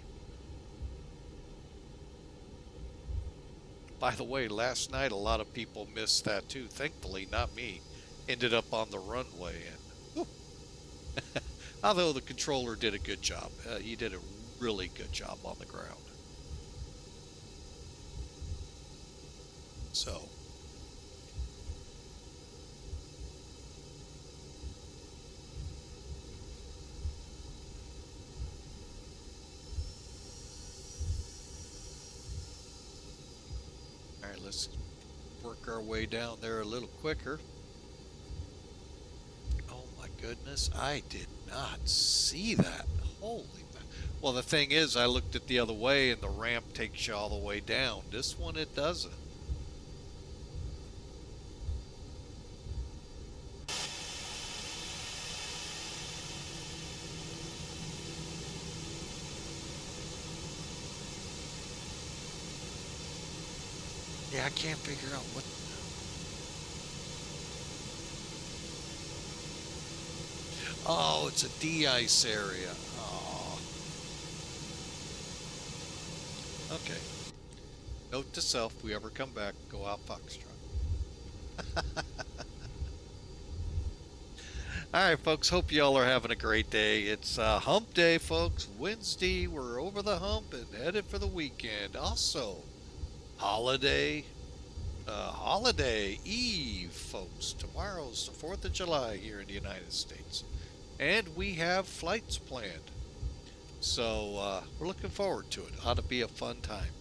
By the way, last night a lot of people missed that too. Thankfully, not me. Ended up on the runway. And although the controller did a good job. He did a really good job on the ground. So... Alright, let's work our way down there a little quicker. Oh my goodness, I did not see that. Holy man. Well, the thing is, I looked at the other way and the ramp takes you all the way down. This one, it doesn't. Yeah, I can't figure out what... Oh, it's a de-ice area. Oh. Okay. Note to self, if we ever come back, go out Foxtrot. Alright, folks, hope y'all are having a great day. It's hump day, folks. Wednesday, we're over the hump and headed for the weekend. Also, holiday Eve, folks. Tomorrow's the 4th of July here in the United States. And we have flights planned. So, we're looking forward to it. Ought to be a fun time.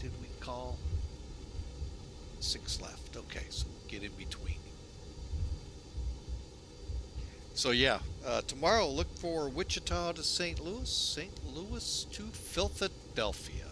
Did we call? 6 left. Okay, so we'll get in between. So, yeah, tomorrow look for Wichita to St. Louis, St. Louis to Philadelphia.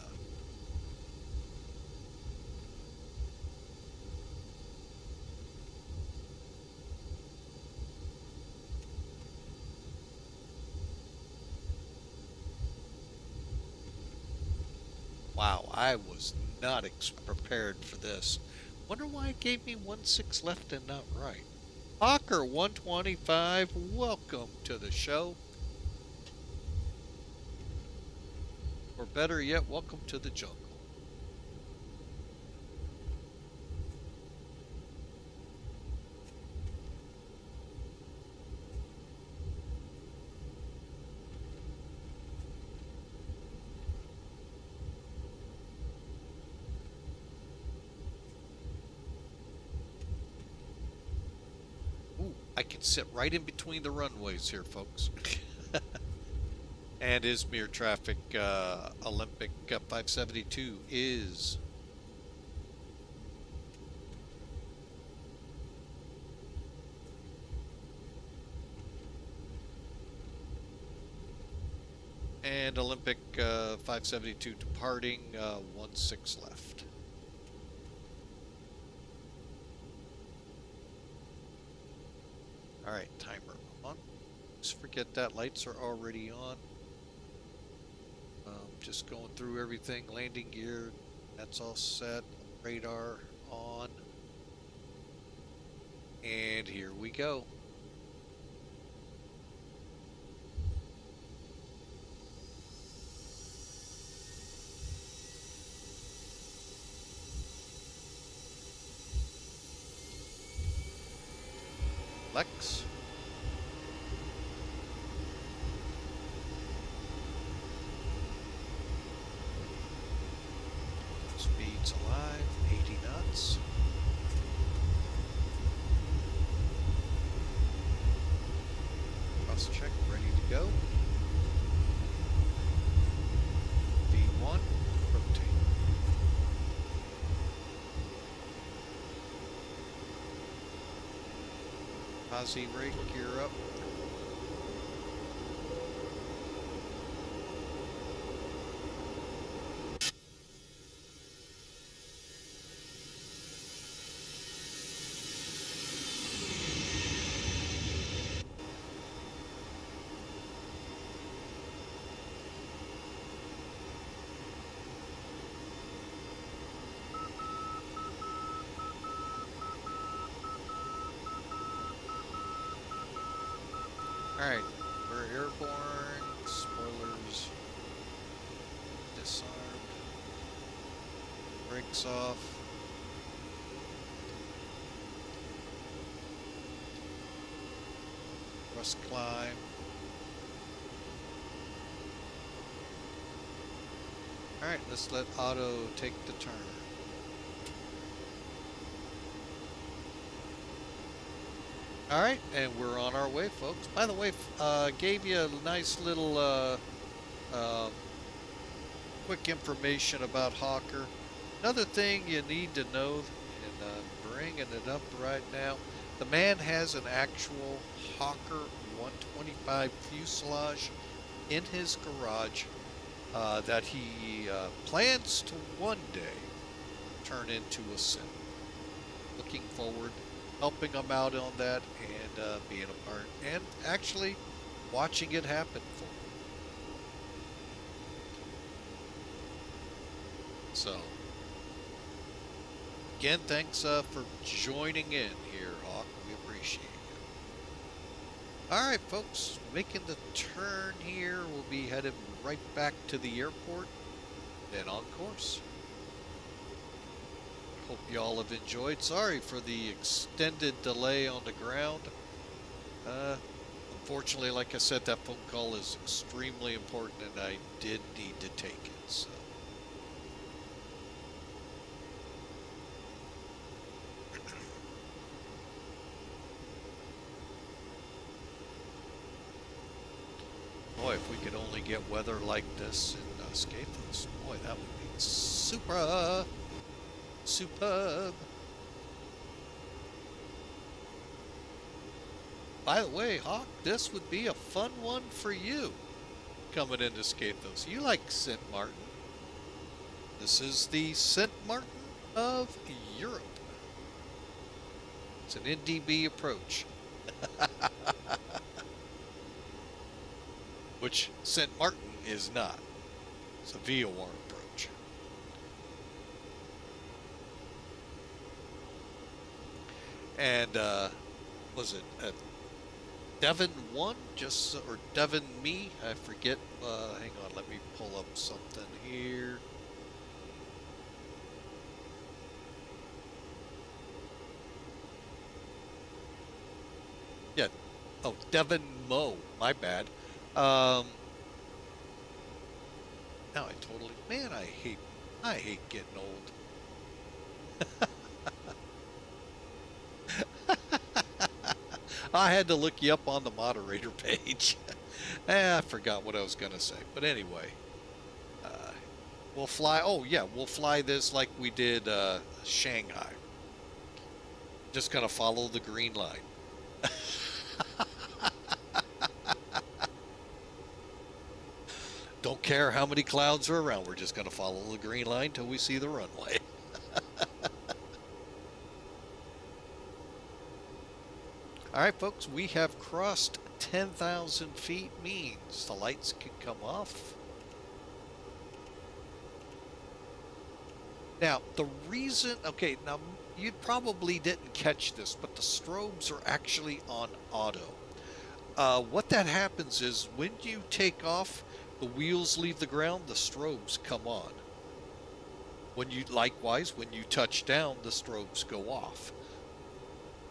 Wow, I was not prepared for this. Wonder why it gave me 1-6 left and not right. Hawker 125, welcome to the show. Or better yet, welcome to the jungle. can sit right in between the runways here, folks. And Izmir traffic, Olympic 572 is and Olympic 572 departing, 16 left. All right, timer on. Just forget that lights are already on. Just going through everything. Landing gear, that's all set. Radar on. And here we go. Lex. Speeds alive, 80 knots. Cross check, ready to go. V1, rotate. Aussie rate, gear up. Alright, we're airborne, spoilers disarmed, brakes off, thrust climb, alright, let's let auto take the turn. Alright, and we're on our way, folks. By the way, gave you a nice little quick information about Hawker. Another thing you need to know, and I'm bringing it up right now, the man has an actual Hawker 125 fuselage in his garage that he plans to one day turn into a sim. Looking forward helping them out on that and being a part and actually watching it happen for them. So again, thanks for joining in here, Hawk. We appreciate it. All right, folks, making the turn here. We'll be headed right back to the airport, then on course. Hope you all have enjoyed. Sorry for the extended delay on the ground. Unfortunately, like I said, that phone call is extremely important and I did need to take it. So. Boy, if we could only get weather like this in Skiathos, boy, that would be super. Superb. By the way, Hawk, this would be a fun one for you coming into Skiathos. You like St. Martin. This is the St. Martin of Europe. It's an NDB approach. Which St. Martin is not. It's a VOR approach. And was it Devon 1 just or Devon me? I forget. Hang on, let me pull up something here. Yeah. Oh, Devon Mo. My bad. Now I totally, man, I hate getting old. I had to look you up on the moderator page. I forgot what I was going to say. But anyway, we'll fly. Oh, yeah, we'll fly this like we did Shanghai. Just going to follow the green line. Don't care how many clouds are around. We're just going to follow the green line till we see the runway. All right, folks, we have crossed 10,000 feet, means the lights can come off. Now, the reason, okay, now you probably didn't catch this, but the strobes are actually on auto. What that happens is when you take off, the wheels leave the ground, the strobes come on. Likewise, when you touch down, the strobes go off.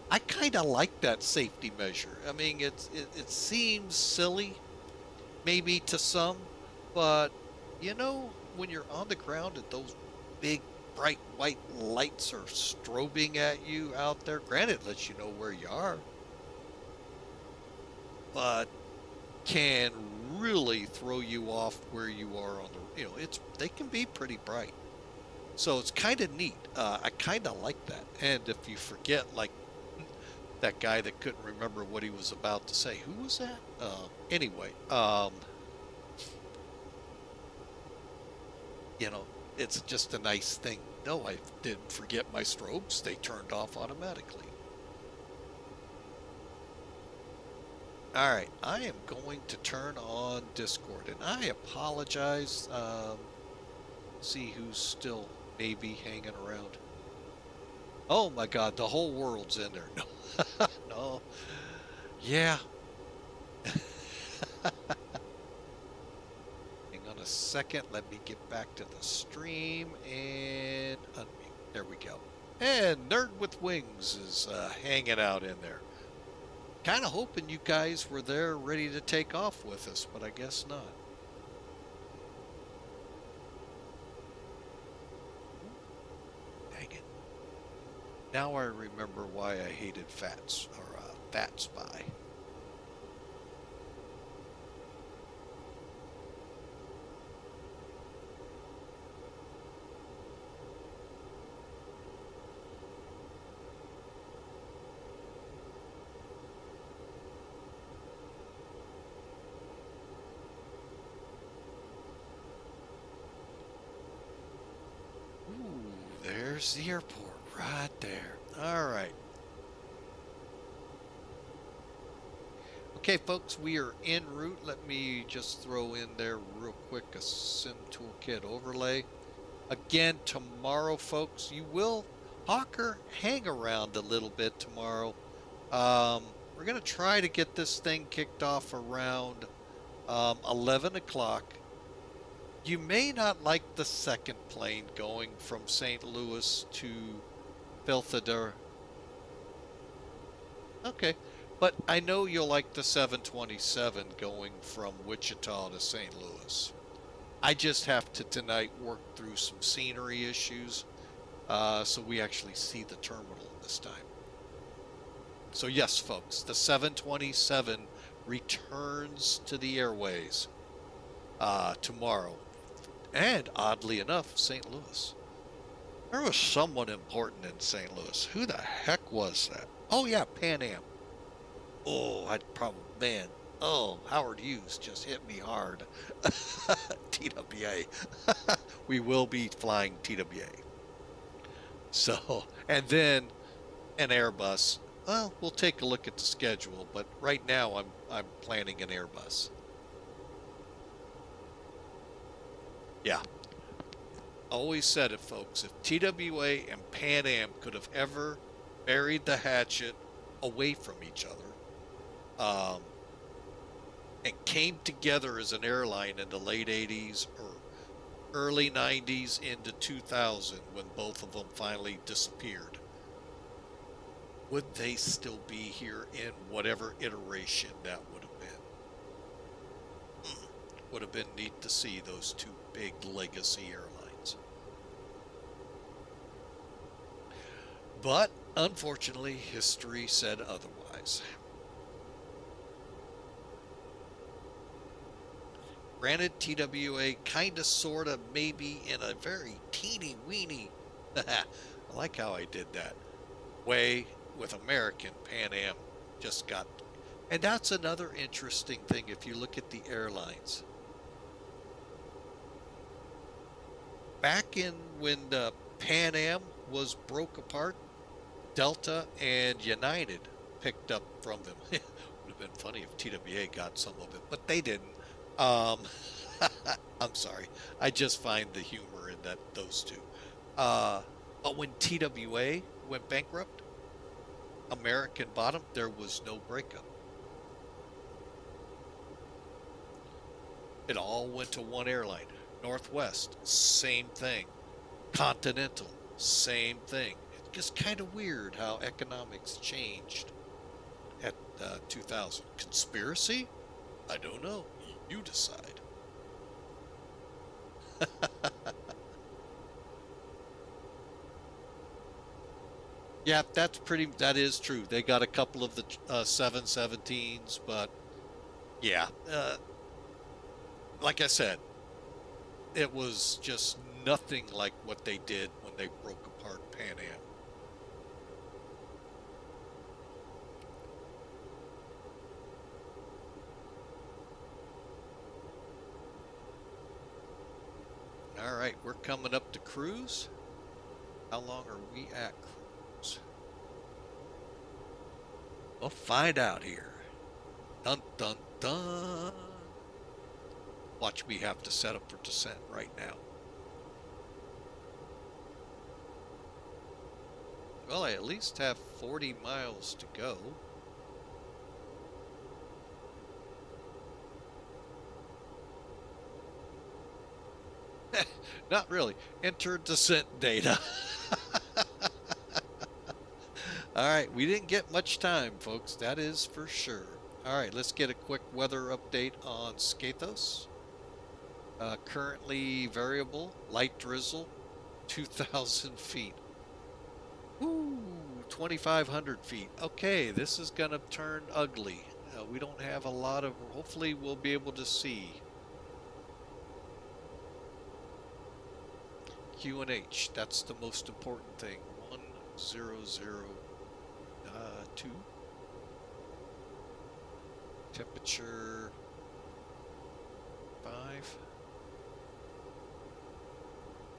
I kind of like that safety measure. I mean, it seems silly, maybe to some, but you know, when you're on the ground and those big bright white lights are strobing at you out there, granted, it lets you know where you are, but can really throw you off where you are on the, you know, they can be pretty bright. So it's kind of neat. I kind of like that. And if you forget, like that guy that couldn't remember what he was about to say, who was that? Anyway, you know, it's just a nice thing. No, I didn't forget my strobes. They turned off automatically. All right, I am going to turn on Discord, and I apologize. See who's still maybe hanging around. Oh my God, the whole world's in there. No, no, yeah. Hang on a second. Let me get back to the stream and unmute. There we go. And Nerd with Wings is hanging out in there. Kind of hoping you guys were there ready to take off with us, but I guess not. Dang it. Now I remember why I hated VATS, or VATS by. There's the airport right there. All right. Okay, folks, we are en route. Let me just throw in there real quick a Sim Toolkit overlay. Again, tomorrow, folks, you will, Hawker, hang around a little bit tomorrow. We're going to try to get this thing kicked off around 11 o'clock. You may not like the second plane going from St. Louis to Belvedere. Okay, but I know you'll like the 727 going from Wichita to St. Louis. I just have to tonight work through some scenery issues, so we actually see the terminal this time. So yes, folks, the 727 returns to the airways tomorrow. And oddly enough, St. Louis. There was someone important in St. Louis. Who the heck was that? Oh yeah, Pan Am. Oh, I'd probably, man. Oh, Howard Hughes just hit me hard. TWA. We will be flying TWA. So, and then an Airbus. Well, we'll take a look at the schedule, but right now I'm planning an Airbus. Yeah. Always said it, folks. If TWA and Pan Am could have ever buried the hatchet away from each other, and came together as an airline in the late 80s or early 90s into 2000 when both of them finally disappeared, would they still be here in whatever iteration that would have been? Would have been neat to see those two big legacy airlines. But unfortunately, history said otherwise. Granted, TWA kind of, sort of, maybe in a very teeny weeny, I like how I did that, way with American Pan Am just got. And that's another interesting thing if you look at the airlines. Back in when the Pan Am was broke apart, Delta and United picked up from them. It would have been funny if TWA got some of it, but they didn't. I'm sorry. I just find the humor in those two. But when TWA went bankrupt, American bottom, there was no breakup. It all went to one airline. Northwest, same thing. Continental, same thing. It's just kind of weird how economics changed at 2000. Conspiracy? I don't know. You decide. Yeah, that is true. They got a couple of the 717s, but yeah, like I said, it was just nothing like what they did when they broke apart Pan Am. All right, we're coming up to cruise. How long are we at cruise? We'll find out here. Dun, dun, dun. Watch me have to set up for descent right now. Well, I at least have 40 miles to go. Not really. Enter descent data. All right, we didn't get much time, folks. That is for sure. All right, let's get a quick weather update on Skiathos. Currently variable, light drizzle, 2,000 feet. Ooh, 2,500 feet. Okay, this is going to turn ugly. We don't have a lot of, hopefully we'll be able to see. QNH, that's the most important thing. 100.2. Temperature 5.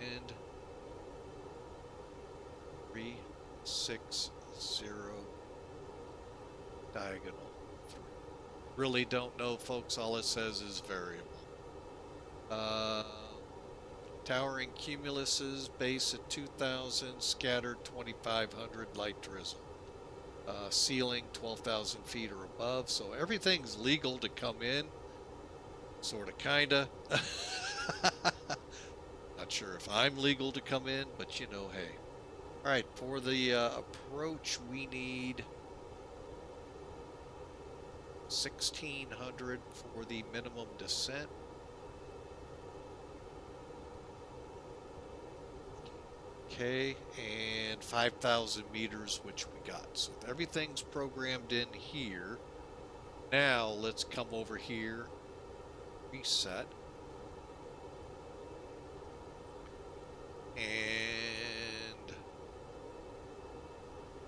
And 360 diagonal. Really don't know, folks. All it says is variable. Towering cumuluses, base at 2,000, scattered 2,500, light drizzle. Ceiling 12,000 feet or above, so everything's legal to come in. Sorta, kinda. Not sure if I'm legal to come in, but you know, hey. Alright, for the approach, we need 1,600 for the minimum descent. Okay, and 5,000 meters, which we got. So everything's programmed in here. Now let's come over here, reset, and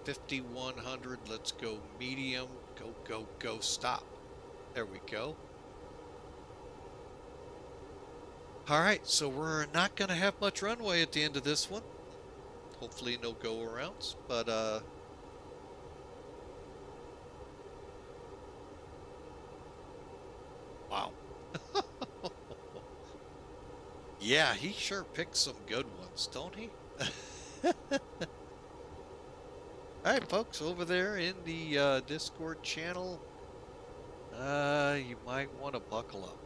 5,100. Let's go medium. Go, go, go. Stop. There we go. All right, so we're not going to have much runway at the end of this one. Hopefully no go-arounds, but wow. Yeah, he sure picked some good ones, don't he? Alright, folks, over there in the Discord channel, you might want to buckle up.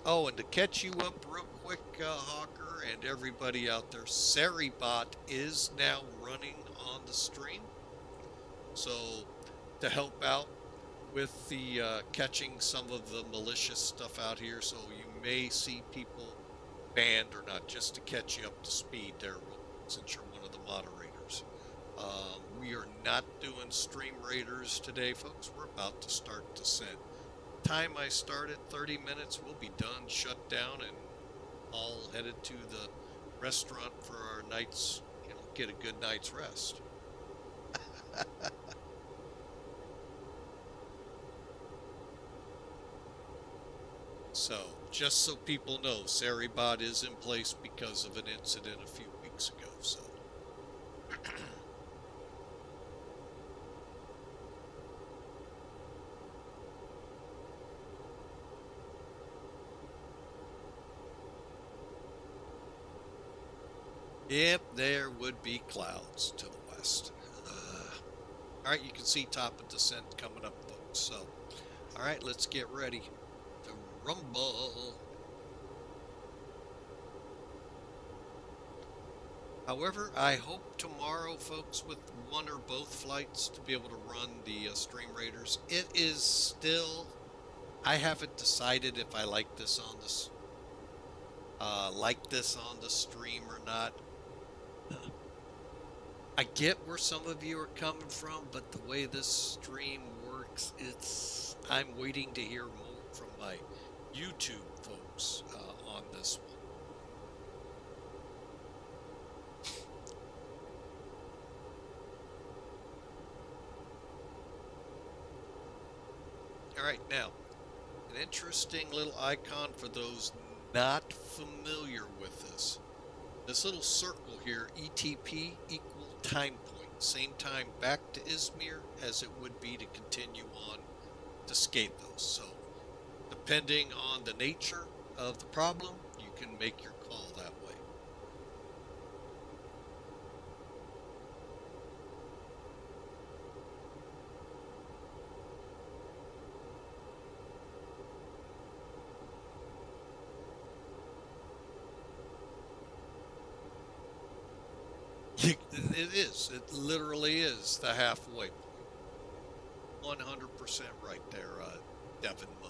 Oh, and to catch you up real quick, Hawker, and everybody out there, Seribot is now running on the stream. So, to help out with the catching some of the malicious stuff out here, so you may see people banned or not, just to catch you up to speed there real since you're one of the moderators. We are not doing stream raiders today, folks. We're about to start descent. Time I start at 30 minutes, we'll be done, shut down, and all headed to the restaurant for our night's, get a good night's rest. So, just so people know, Saribot is in place because of an incident a few weeks ago, so. Yep, there would be clouds to the west. All right, you can see top of descent coming up, folks. So, all right, let's get ready to rumble. However, I hope tomorrow, folks, with one or both flights to be able to run the Stream Raiders. It is still, I haven't decided if I like this on the stream or not. I get where some of you are coming from, but the way this stream works, I'm waiting to hear more from my YouTube folks on this one. All right, now, an interesting little icon for those not familiar with this. This little circle here, ETP equal time point, same time back to Izmir as it would be to continue on to Skiathos. So, depending on the nature of the problem, you can make your call that way. It is. It literally is the halfway point. 100% right there, Devin Mo.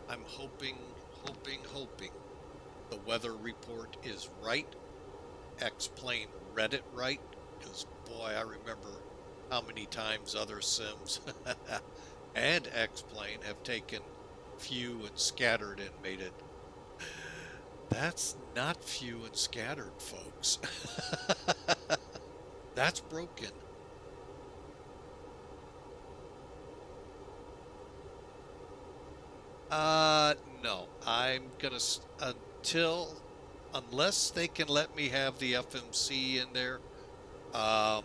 I'm hoping the weather report is right. X-Plane read it right, because boy, I remember how many times other sims and X-Plane have taken few and scattered and made it. That's not few and scattered, folks. That's broken. No, I'm gonna, unless they can let me have the FMC in there, not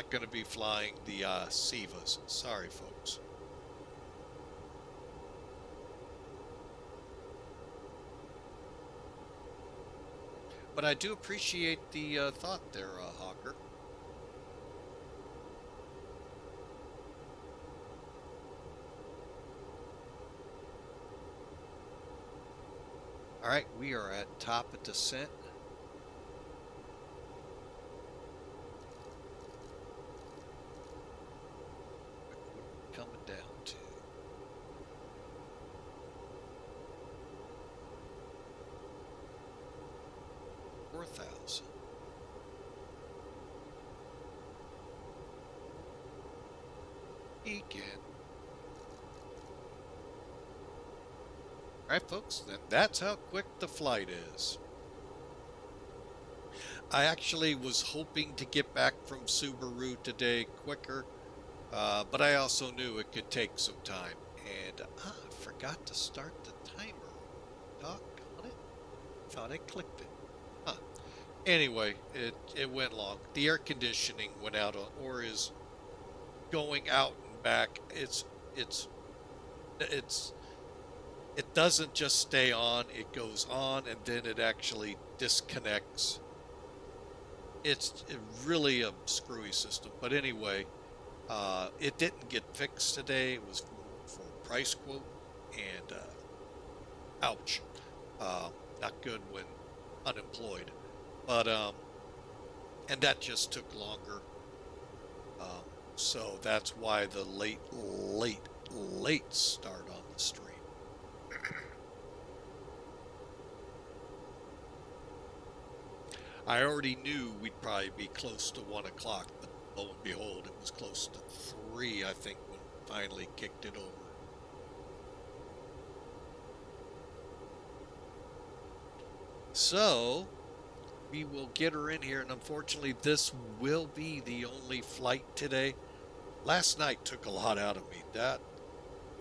gonna be flying the, SIVAs. Sorry, folks. But I do appreciate the, thought there, Hawker. All right, we are at top of descent. Coming down to 4,000. Again. All right, folks, then that's how quick the flight is. I actually was hoping to get back from Subaru today quicker, but I also knew it could take some time. And I forgot to start the timer. Doggone it. Thought I clicked it. Huh. Anyway, it went long. The air conditioning went out or is going out and back. It doesn't just stay on, it goes on and then it actually disconnects. It's really a screwy system. But anyway, it didn't get fixed today. It was for a price quote. and ouch, not good when unemployed. But and that just took longer. So that's why the late start on the stream. I already knew we'd probably be close to 1 o'clock, but lo and behold, it was close to 3, I think, when we finally kicked it over. So we will get her in here, and unfortunately this will be the only flight today. Last night took a lot out of me. It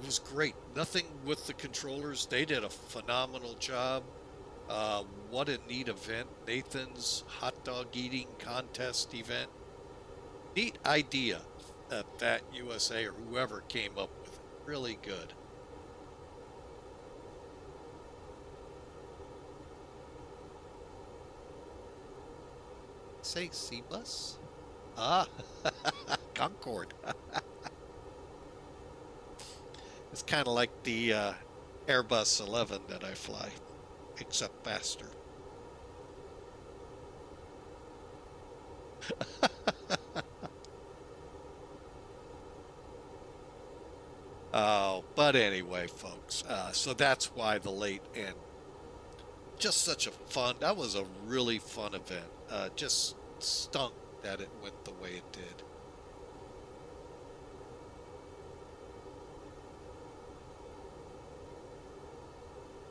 was great. Nothing with the controllers. They did a phenomenal job. What a neat event. Nathan's hot dog eating contest event. Neat idea that USA or whoever came up with it. Really good. Say C-Bus? Ah, Concorde. It's kind of like the Airbus 11 that I fly, except faster. Oh, but anyway, folks, so that's why the late, and just such a fun, that was a really fun event. Just stunk that it went the way it did.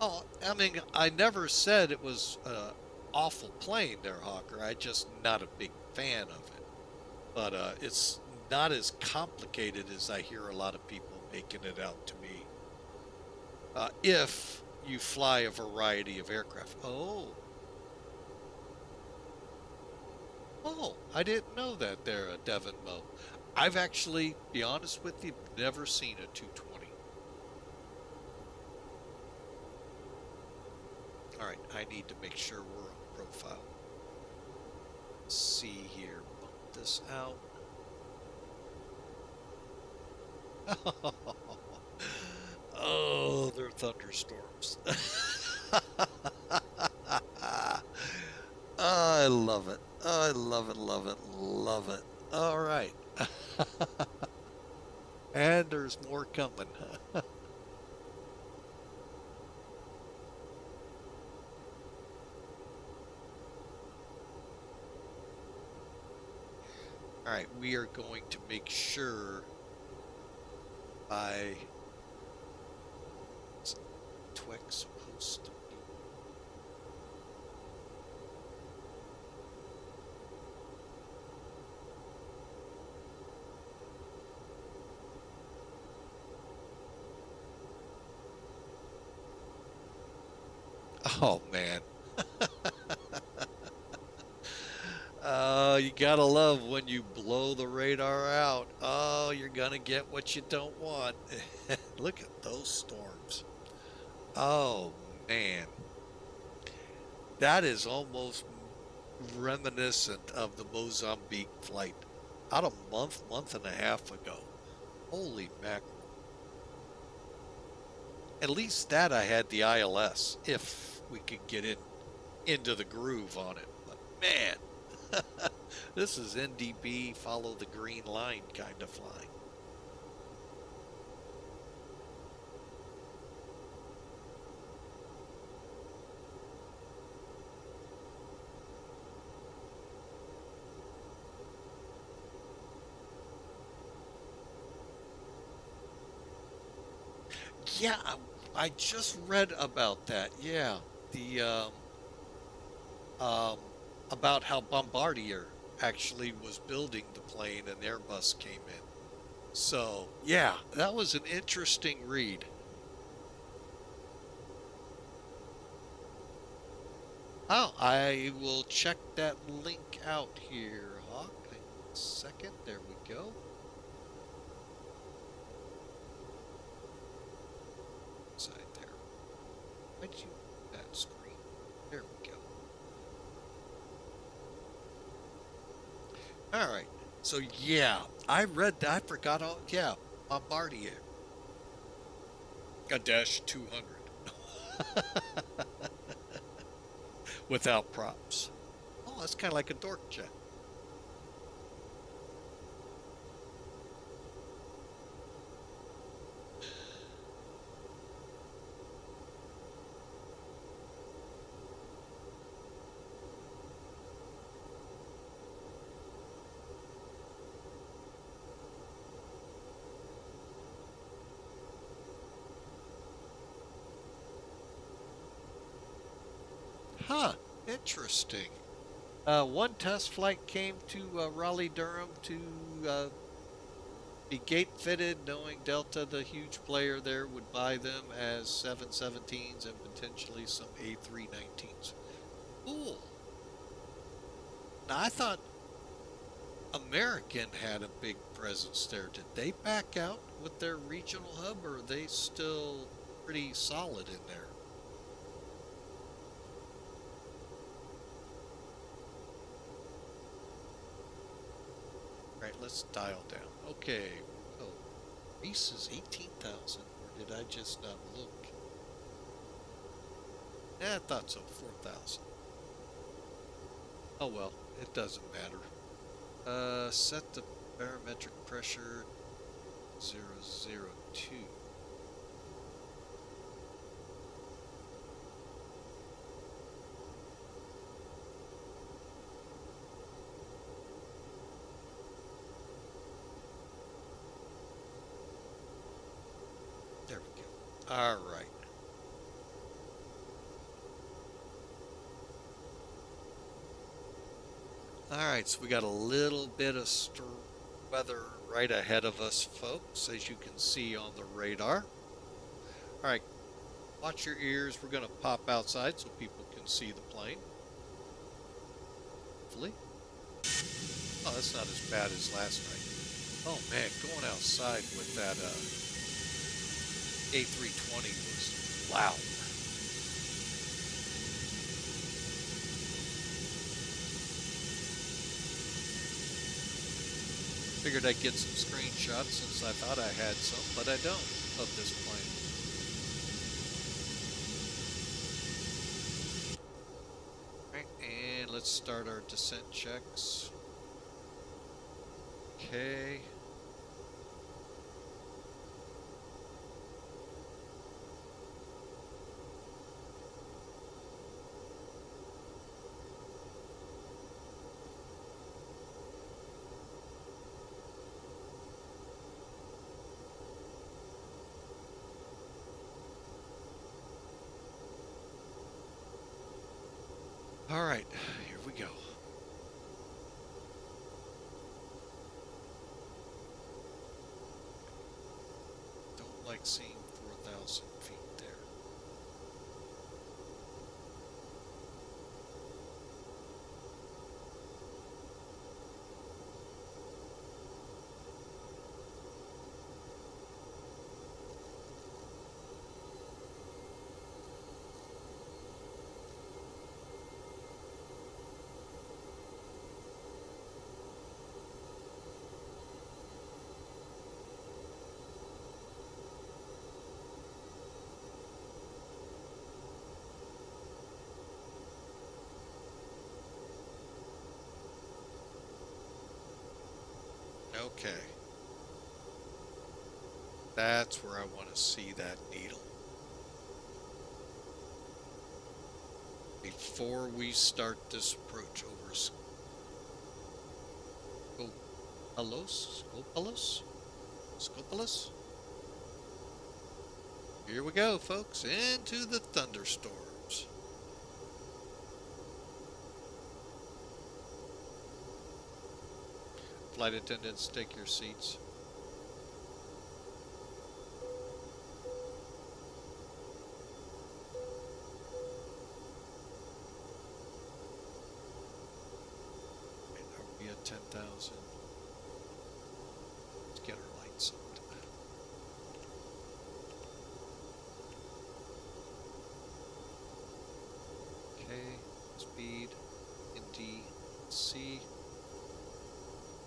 Oh, I mean, I never said it was an awful plane there, Hawker. I'm just not a big fan of it. But it's not as complicated as I hear a lot of people making it out to me. If you fly a variety of aircraft. Oh, I didn't know that there, Devin Mo. I've actually, be honest with you, never seen a 220. All right, I need to make sure we're on profile. Let's see here, bump this out. Oh, they're thunderstorms. I love it. I love it, love it, love it. All right. And there's more coming. All right, we are going to make sure by Twix supposed to be. Oh man. You gotta love when you blow the radar out. Oh, you're gonna get what you don't want. Look at those storms. Oh man. That is almost reminiscent of the Mozambique flight. About a month and a half ago. Holy mackerel. At least that I had the ILS, if we could get into the groove on it. But man, this is NDB, follow the green line kind of flying. Yeah, I just read about that. Yeah, the about how Bombardier actually was building the plane and Airbus came in. So yeah, that was an interesting read. Oh, I will check that link out here, Hawk. Hang on a second. There we go. Side there. Why'd you move that screen? There we go. All right. So yeah, I read that. I forgot all. Yeah, Bombardier. A Dash 200. Without props. Oh, that's kind of like a dork jet. Huh, interesting. One test flight came to Raleigh-Durham to be gate fitted, knowing Delta, the huge player there, would buy them as 717s and potentially some A319s. Cool. Now, I thought American had a big presence there. Did they back out with their regional hub, or are they still pretty solid in there? Right, let's dial down. Okay. Oh, Reese is 18,000, or did I just not look? I thought so, 4,000. Oh well, it doesn't matter. Set the barometric pressure 002. There we go. All right. Alright, so we got a little bit of weather right ahead of us, folks, as you can see on the radar. Alright, watch your ears. We're going to pop outside so people can see the plane. Hopefully. Oh, that's not as bad as last night. Oh man, going outside with that A320 was loud. Figured I'd get some screenshots since I thought I had some, but I don't, of this plane. Right, and let's start our descent checks. Okay. All right, here we go. Don't like seeing 4,000 feet there. Okay. That's where I want to see that needle. Before we start this approach over Skopalos? Here we go, folks, into the thunderstorms. Flight attendants, take your seats. Are we at 10,000? Let's get our lights on. Okay, speed, NDC.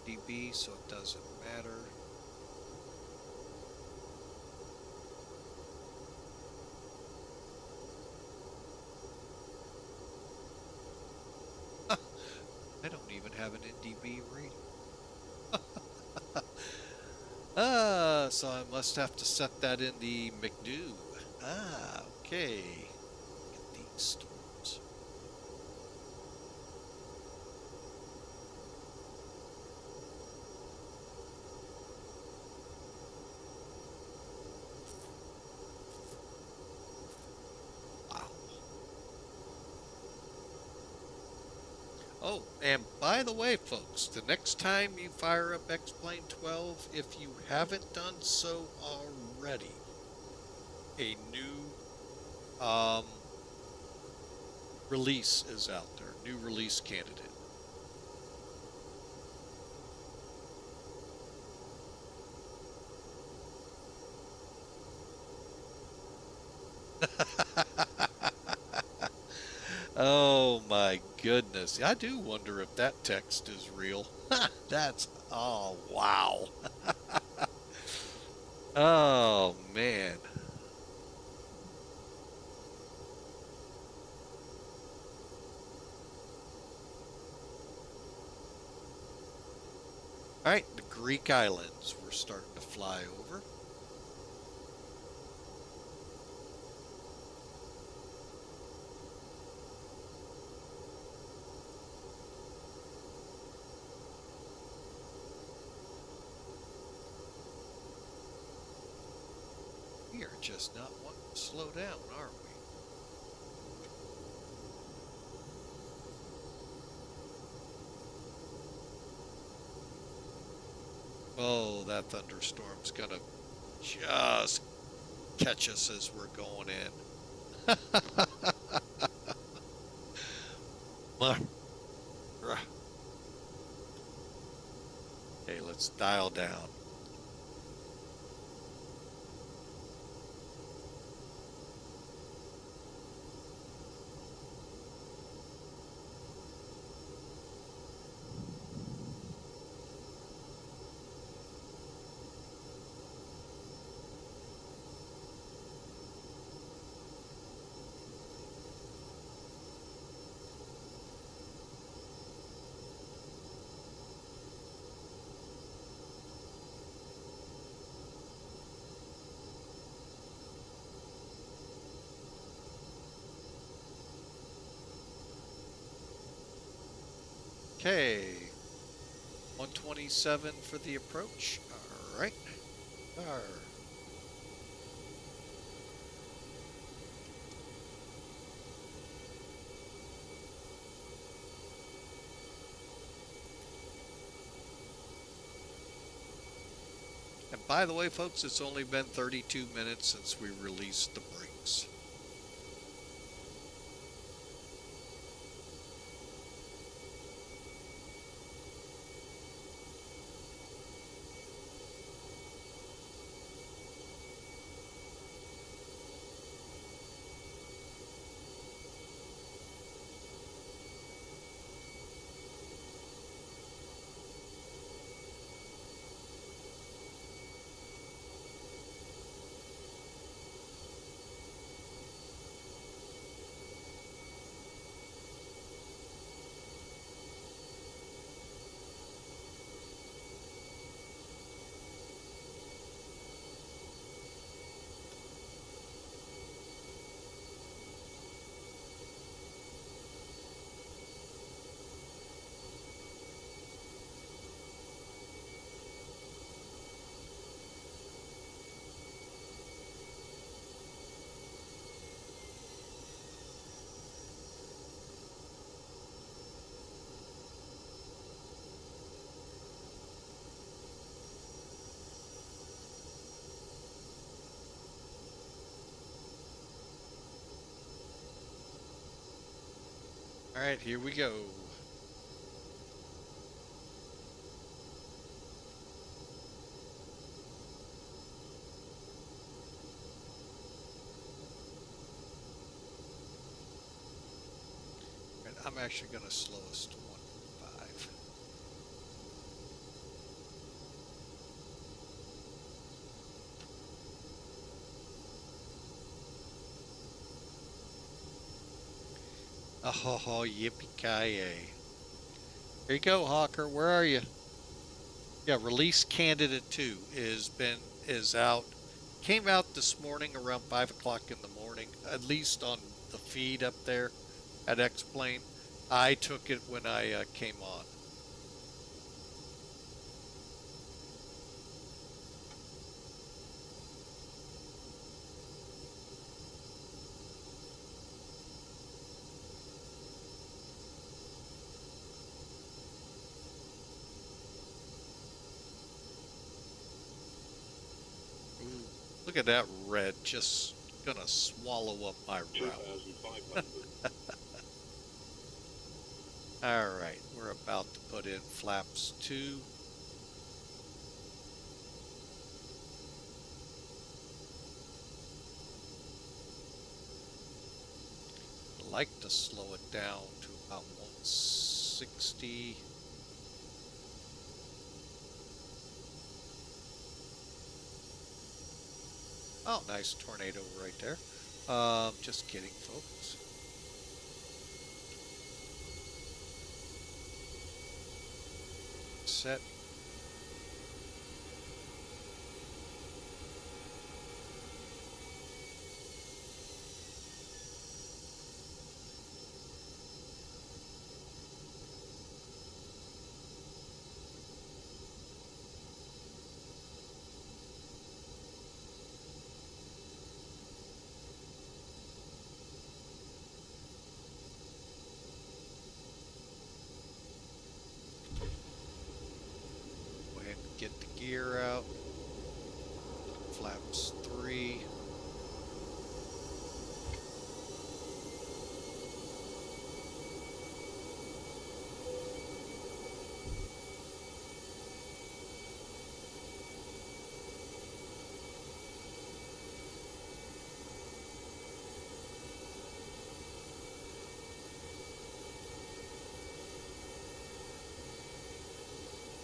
dB, so it doesn't matter. have an NDB rating. So I must have to set that in the McDo. Okay. Get these storms. Wow. Oh, and by the way, folks, the next time you fire up X-Plane 12, if you haven't done so already, a new release is out there, new release candidate. Oh my goodness. I do wonder if that text is real. That's, oh wow. Oh man. All right, the Greek islands we're starting to fly over. We are just not wanting to slow down, are we? Oh, that thunderstorm's gonna just catch us as we're going in. Okay, let's dial down. Okay, 127 for the approach. All right. Arr. And by the way, folks, it's only been 32 minutes since we released the brakes. All right, here we go. And I'm actually going to slow us to 1.5. Oh, yippee-ki-yay. Here you go, Hawker. Where are you? Yeah, release candidate 2 is out. Came out this morning around 5 o'clock in the morning, at least on the feed up there at X-Plane. I took it when I came on. Ooh, look at that red, just gonna swallow up my route. All right, we're about to put in flaps 2. I'd like to slow it down to about 160. Oh, nice tornado right there. Just kidding, folks. Set. Go ahead and get the gear out. Flaps 3.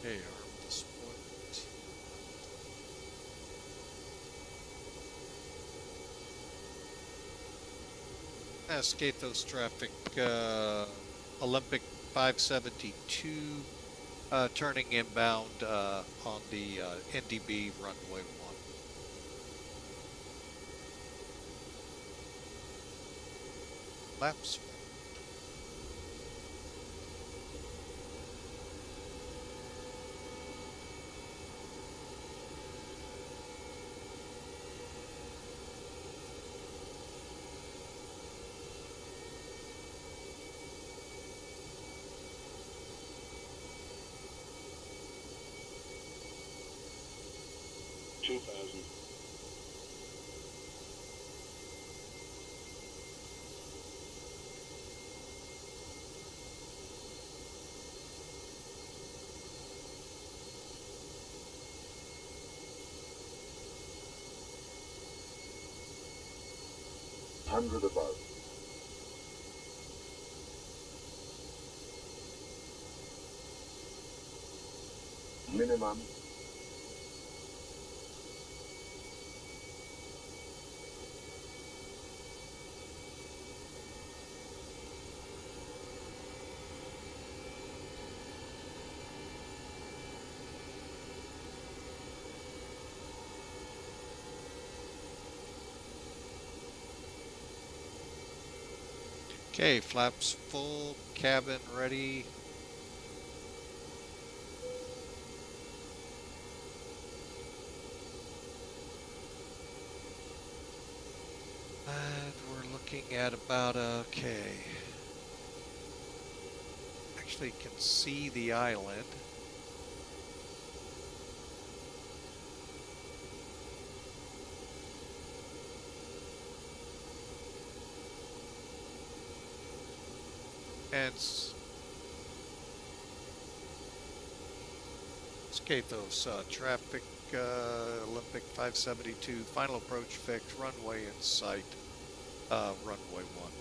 Okay, arm the spoilers. Skiathos traffic, Olympic 572, turning inbound on the NDB runway 1. Flaps. Hundred above. Minimum. Okay, flaps full, cabin ready. And we're looking at about, okay. Actually can see the island. And Skiathos, traffic, Olympic 572, final approach fixed, runway in sight, runway 1.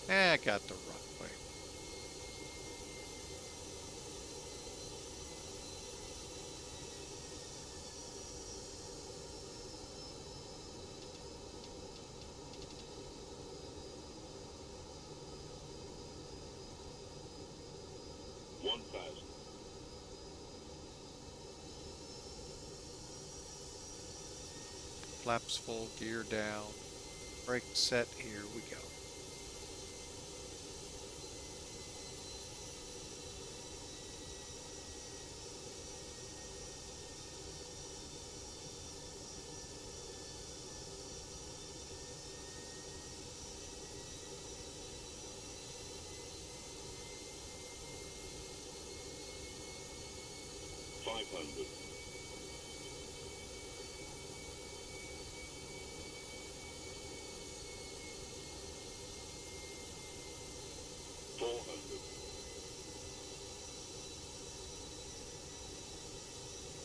I got the runway. Flaps full, gear down, brake set, here we go.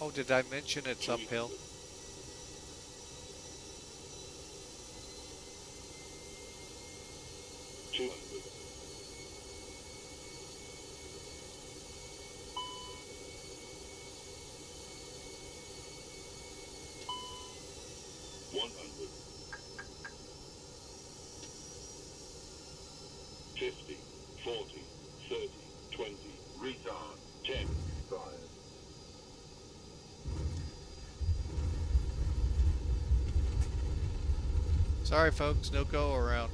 Oh, did I mention it's uphill? Sorry, folks, no go around.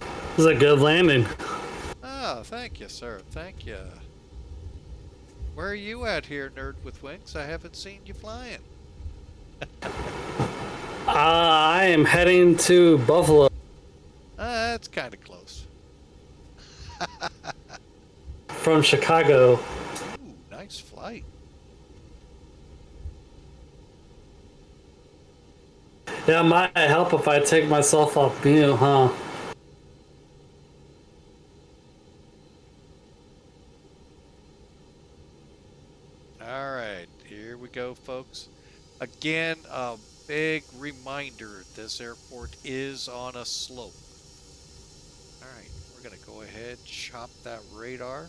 This is a good landing. Oh, thank you, sir. Thank you. Where are you at here, Nerd with Wings? I haven't seen you flying. I am heading to Buffalo. That's kind of close. From Chicago. Ooh, nice flight. Yeah, it might help if I take myself off mute, huh? All right, here we go, folks. Again, a big reminder, this airport is on a slope. All right, we're going to go ahead, chop that radar.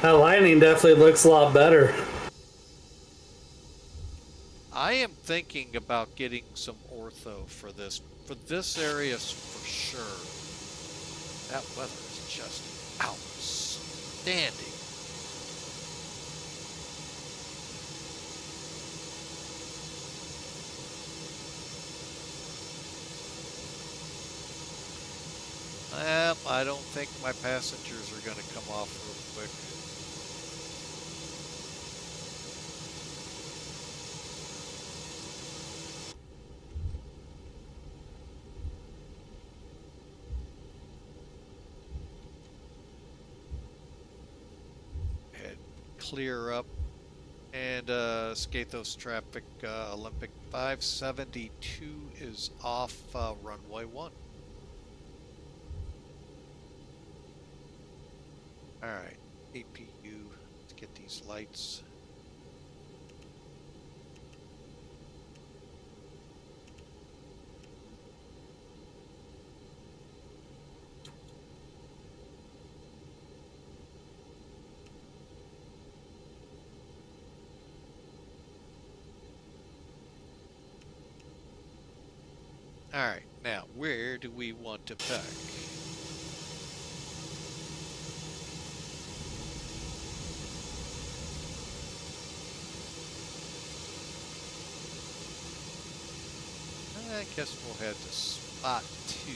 That lighting definitely looks a lot better. I am thinking about getting some ortho for this area for sure. That weather is just outstanding. Well, I don't think my passengers are going to come off real quick. Head clear up. And Skiathos traffic, Olympic 572 is off runway 1. Alright, APU, let's get these lights. Alright, now where do we want to pack? I guess we'll head to spot 2.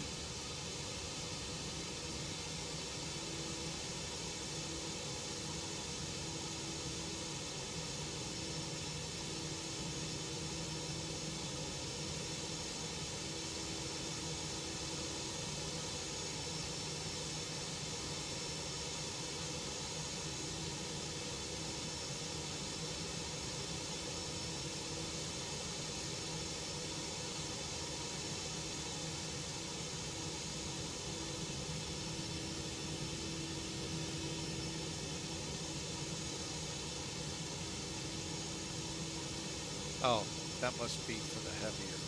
Oh, that must be for the heavier.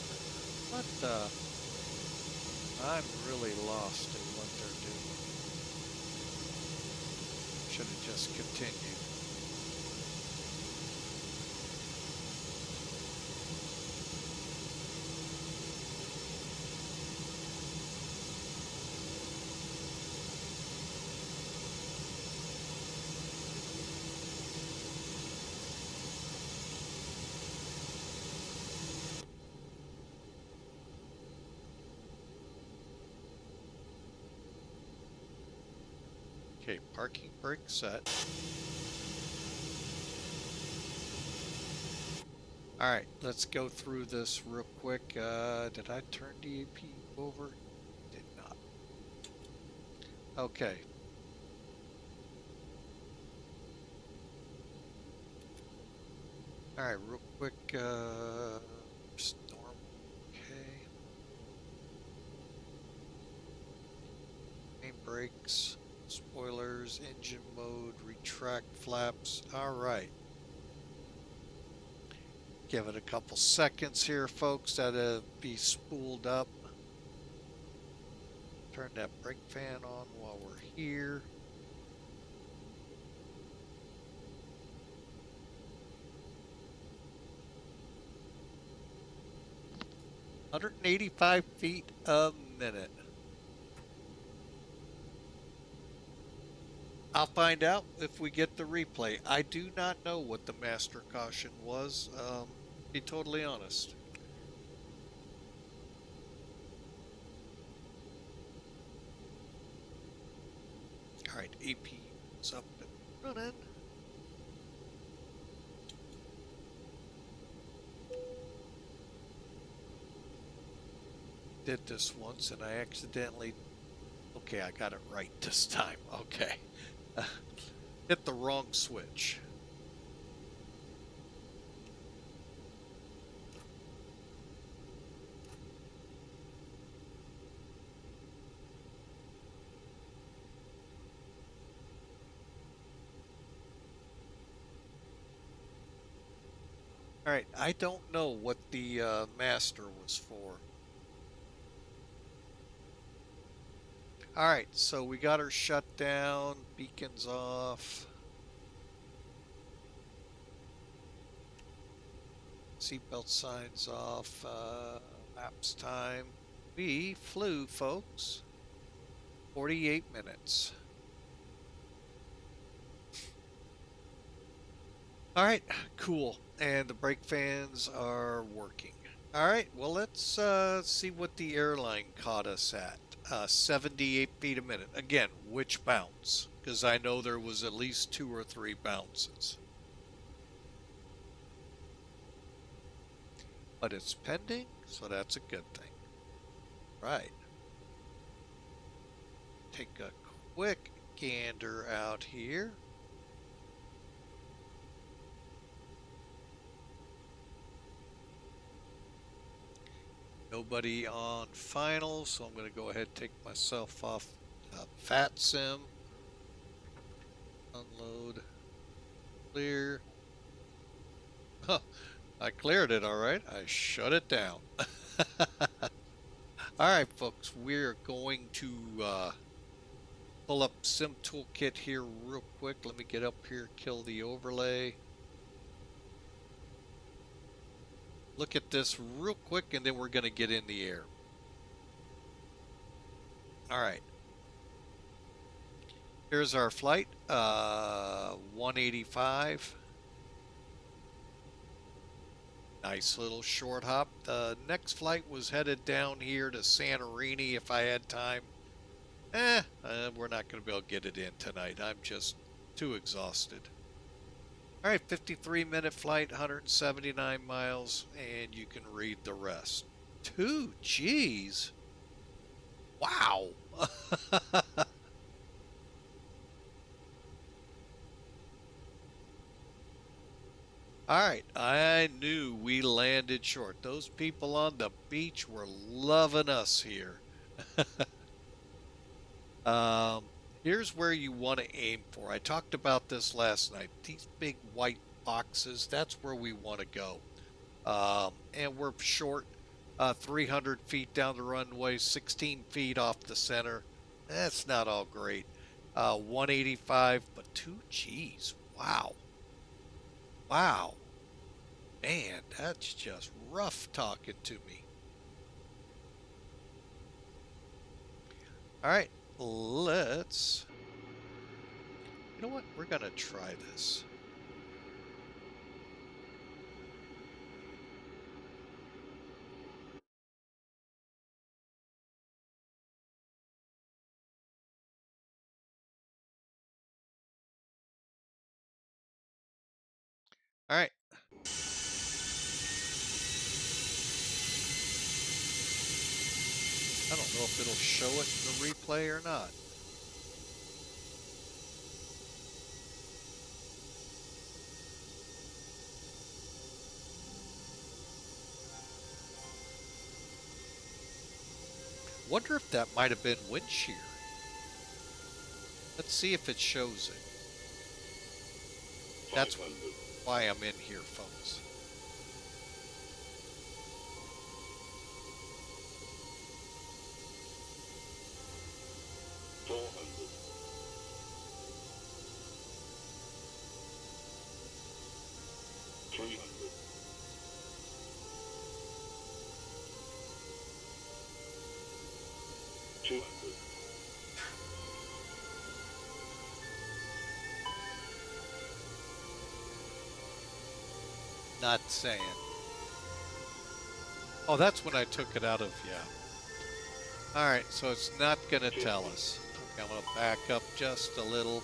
What the? I'm really lost in what they're doing. Should have just continued. Okay, parking brake set. Alright, let's go through this real quick. Did I turn DAP over? Did not. Okay. Alright, real quick, storm, okay. Main brakes, spoilers, engine mode, retract flaps. Alright. Give it a couple seconds here, folks. That'll be spooled up. Turn that brake fan on while we're here. "185 feet a minute." I'll find out if we get the replay. I do not know what the master caution was, to be totally honest. Alright, AP is up and running. Did this once and I accidentally... Okay, I got it right this time. Okay. Hit the wrong switch. Alright, I don't know what the master was for. Alright, so we got her shut down, beacons off. Seatbelt signs off, maps time. We flew, folks. 48 minutes. Alright, cool. And the brake fans are working. Alright, well let's see what the airline caught us at. 78 feet a minute. Again, which bounce? Because I know there was at least 2 or 3 bounces. But it's pending, so that's a good thing. Right. Take a quick gander out here. Nobody on final, so I'm going to go ahead and take myself off VATSIM. Unload. Clear. Huh, I cleared it, alright. I shut it down. Alright, folks, we're going to pull up Sim Toolkit here real quick. Let me get up here, kill the overlay. Look at this real quick, and then we're going to get in the air. Alright. Here's our flight, 185. Nice little short hop. The next flight was headed down here to Santorini if I had time. We're not going to be able to get it in tonight. I'm just too exhausted. Alright, 53-minute flight, 179 miles, and you can read the rest. 2 G's? Wow! Alright, I knew we landed short. Those people on the beach were loving us here. Here's where you want to aim for. I talked about this last night. These big white boxes, that's where we want to go. And we're short 300 feet down the runway, 16 feet off the center. That's not all great. 185, but 2 Gs. Wow. Wow. Man, that's just rough talking to me. All right, let's... You know what? We're going to try this. All right. I don't know if it'll show it in the replay or not. Wonder if that might have been wind shear. Let's see if it shows it. That's why I'm in here, folks. Not saying. Oh, that's when I took it out of, yeah. Alright, so it's not going to tell us. Okay, I'm going to back up just a little.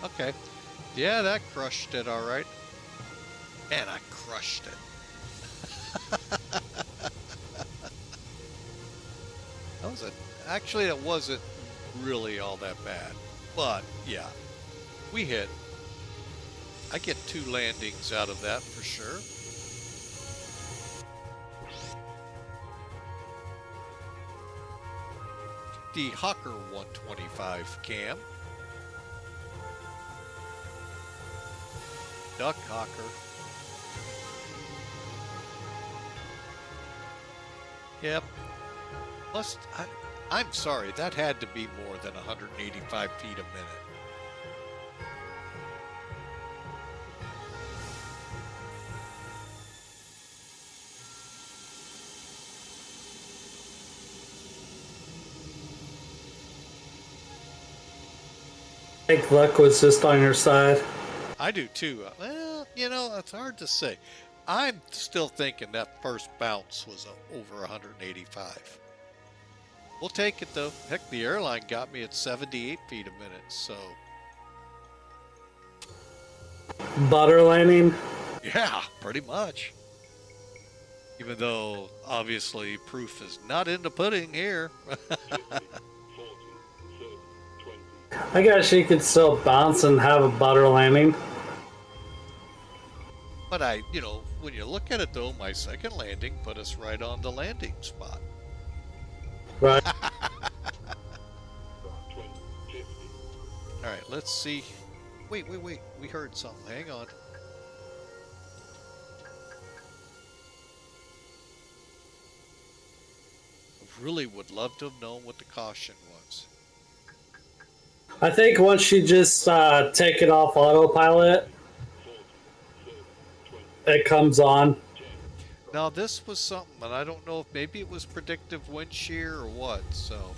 Okay. Yeah, that crushed it, all right. Man, I crushed it. That was actually, it wasn't really all that bad. But, yeah, we hit. I get 2 landings out of that for sure. The Hawker 125 cam. Duck Hawker. Yep. I'm sorry, that had to be more than 185 feet a minute. I think luck was just on your side. I do too. Well, you know, it's hard to say. I'm still thinking that first bounce was over 185. We'll take it though. Heck, the airline got me at 78 feet a minute, so. Butter landing? Yeah, pretty much. Even though, obviously, proof is not in the pudding here. I guess you could still bounce and have a butter landing. But you know, when you look at it though, my second landing put us right on the landing spot. Right. All right, let's see. Wait. We heard something. Hang on. I really would love to have known what the caution was. I think once you just take it off autopilot, it comes on. Now this was something, and I don't know if maybe it was predictive wind shear or what, so.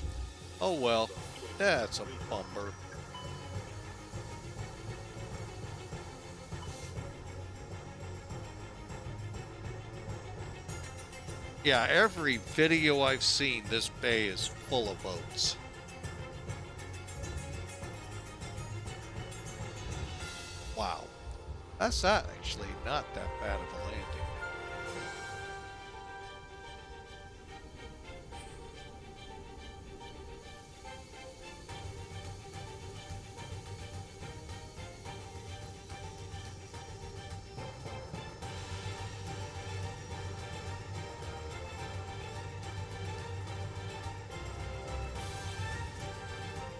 Oh well, that's a bummer. Yeah, every video I've seen, this bay is full of boats. Wow. That's actually not that bad of a landing.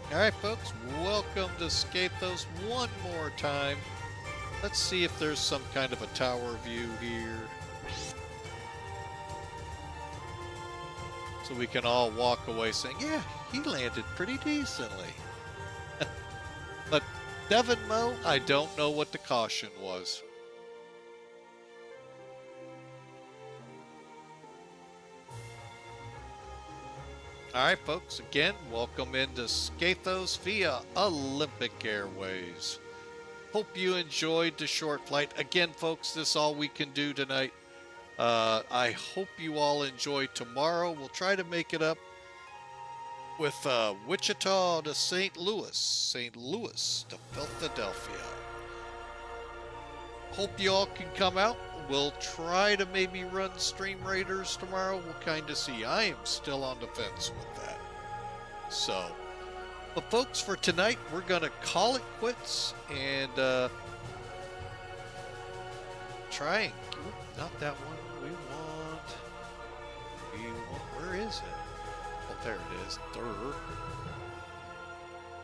Alright, folks, welcome to Skiathos one more time. Let's see if there's some kind of a tower view here. So we can all walk away saying, yeah, he landed pretty decently. But Devin Mo, I don't know what the caution was. Alright folks, again, welcome into Skiathos via Olympic Airways. Hope you enjoyed the short flight. Again folks, this is all we can do tonight. I hope you all enjoy tomorrow. We'll try to make it up with Wichita to St. Louis to Philadelphia. Hope you all can come out. We'll try to maybe run Stream Raiders tomorrow. We'll kind of see. I am still on the fence with that. So, but folks, for tonight, we're going to call it quits and try and... Not that one. We want... Where is it? Oh, there it is. Durr.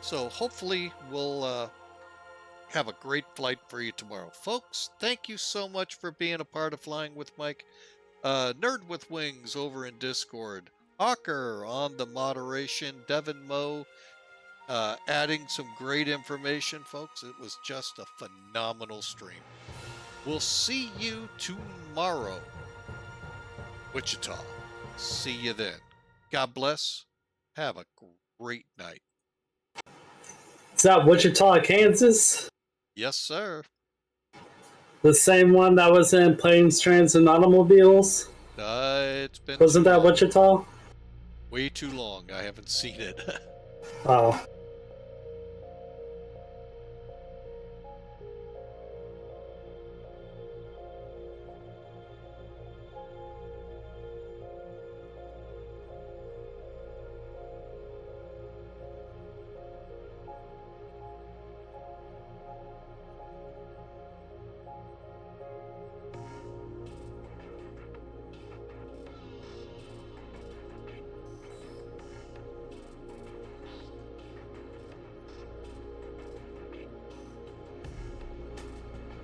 So, hopefully, we'll... have a great flight for you tomorrow. Folks, thank you so much for being a part of Flying with Mike. Nerd with Wings over in Discord. Hawker on the moderation. Devin Mo adding some great information, folks. It was just a phenomenal stream. We'll see you tomorrow. Wichita. See you then. God bless. Have a great night. Is that Wichita, Kansas? Yes, sir. The same one that was in Planes, Trains, and Automobiles? It's been... Wasn't that Wichita? Way too long. I haven't seen it. Oh.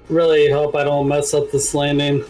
Really hope I don't mess up this landing.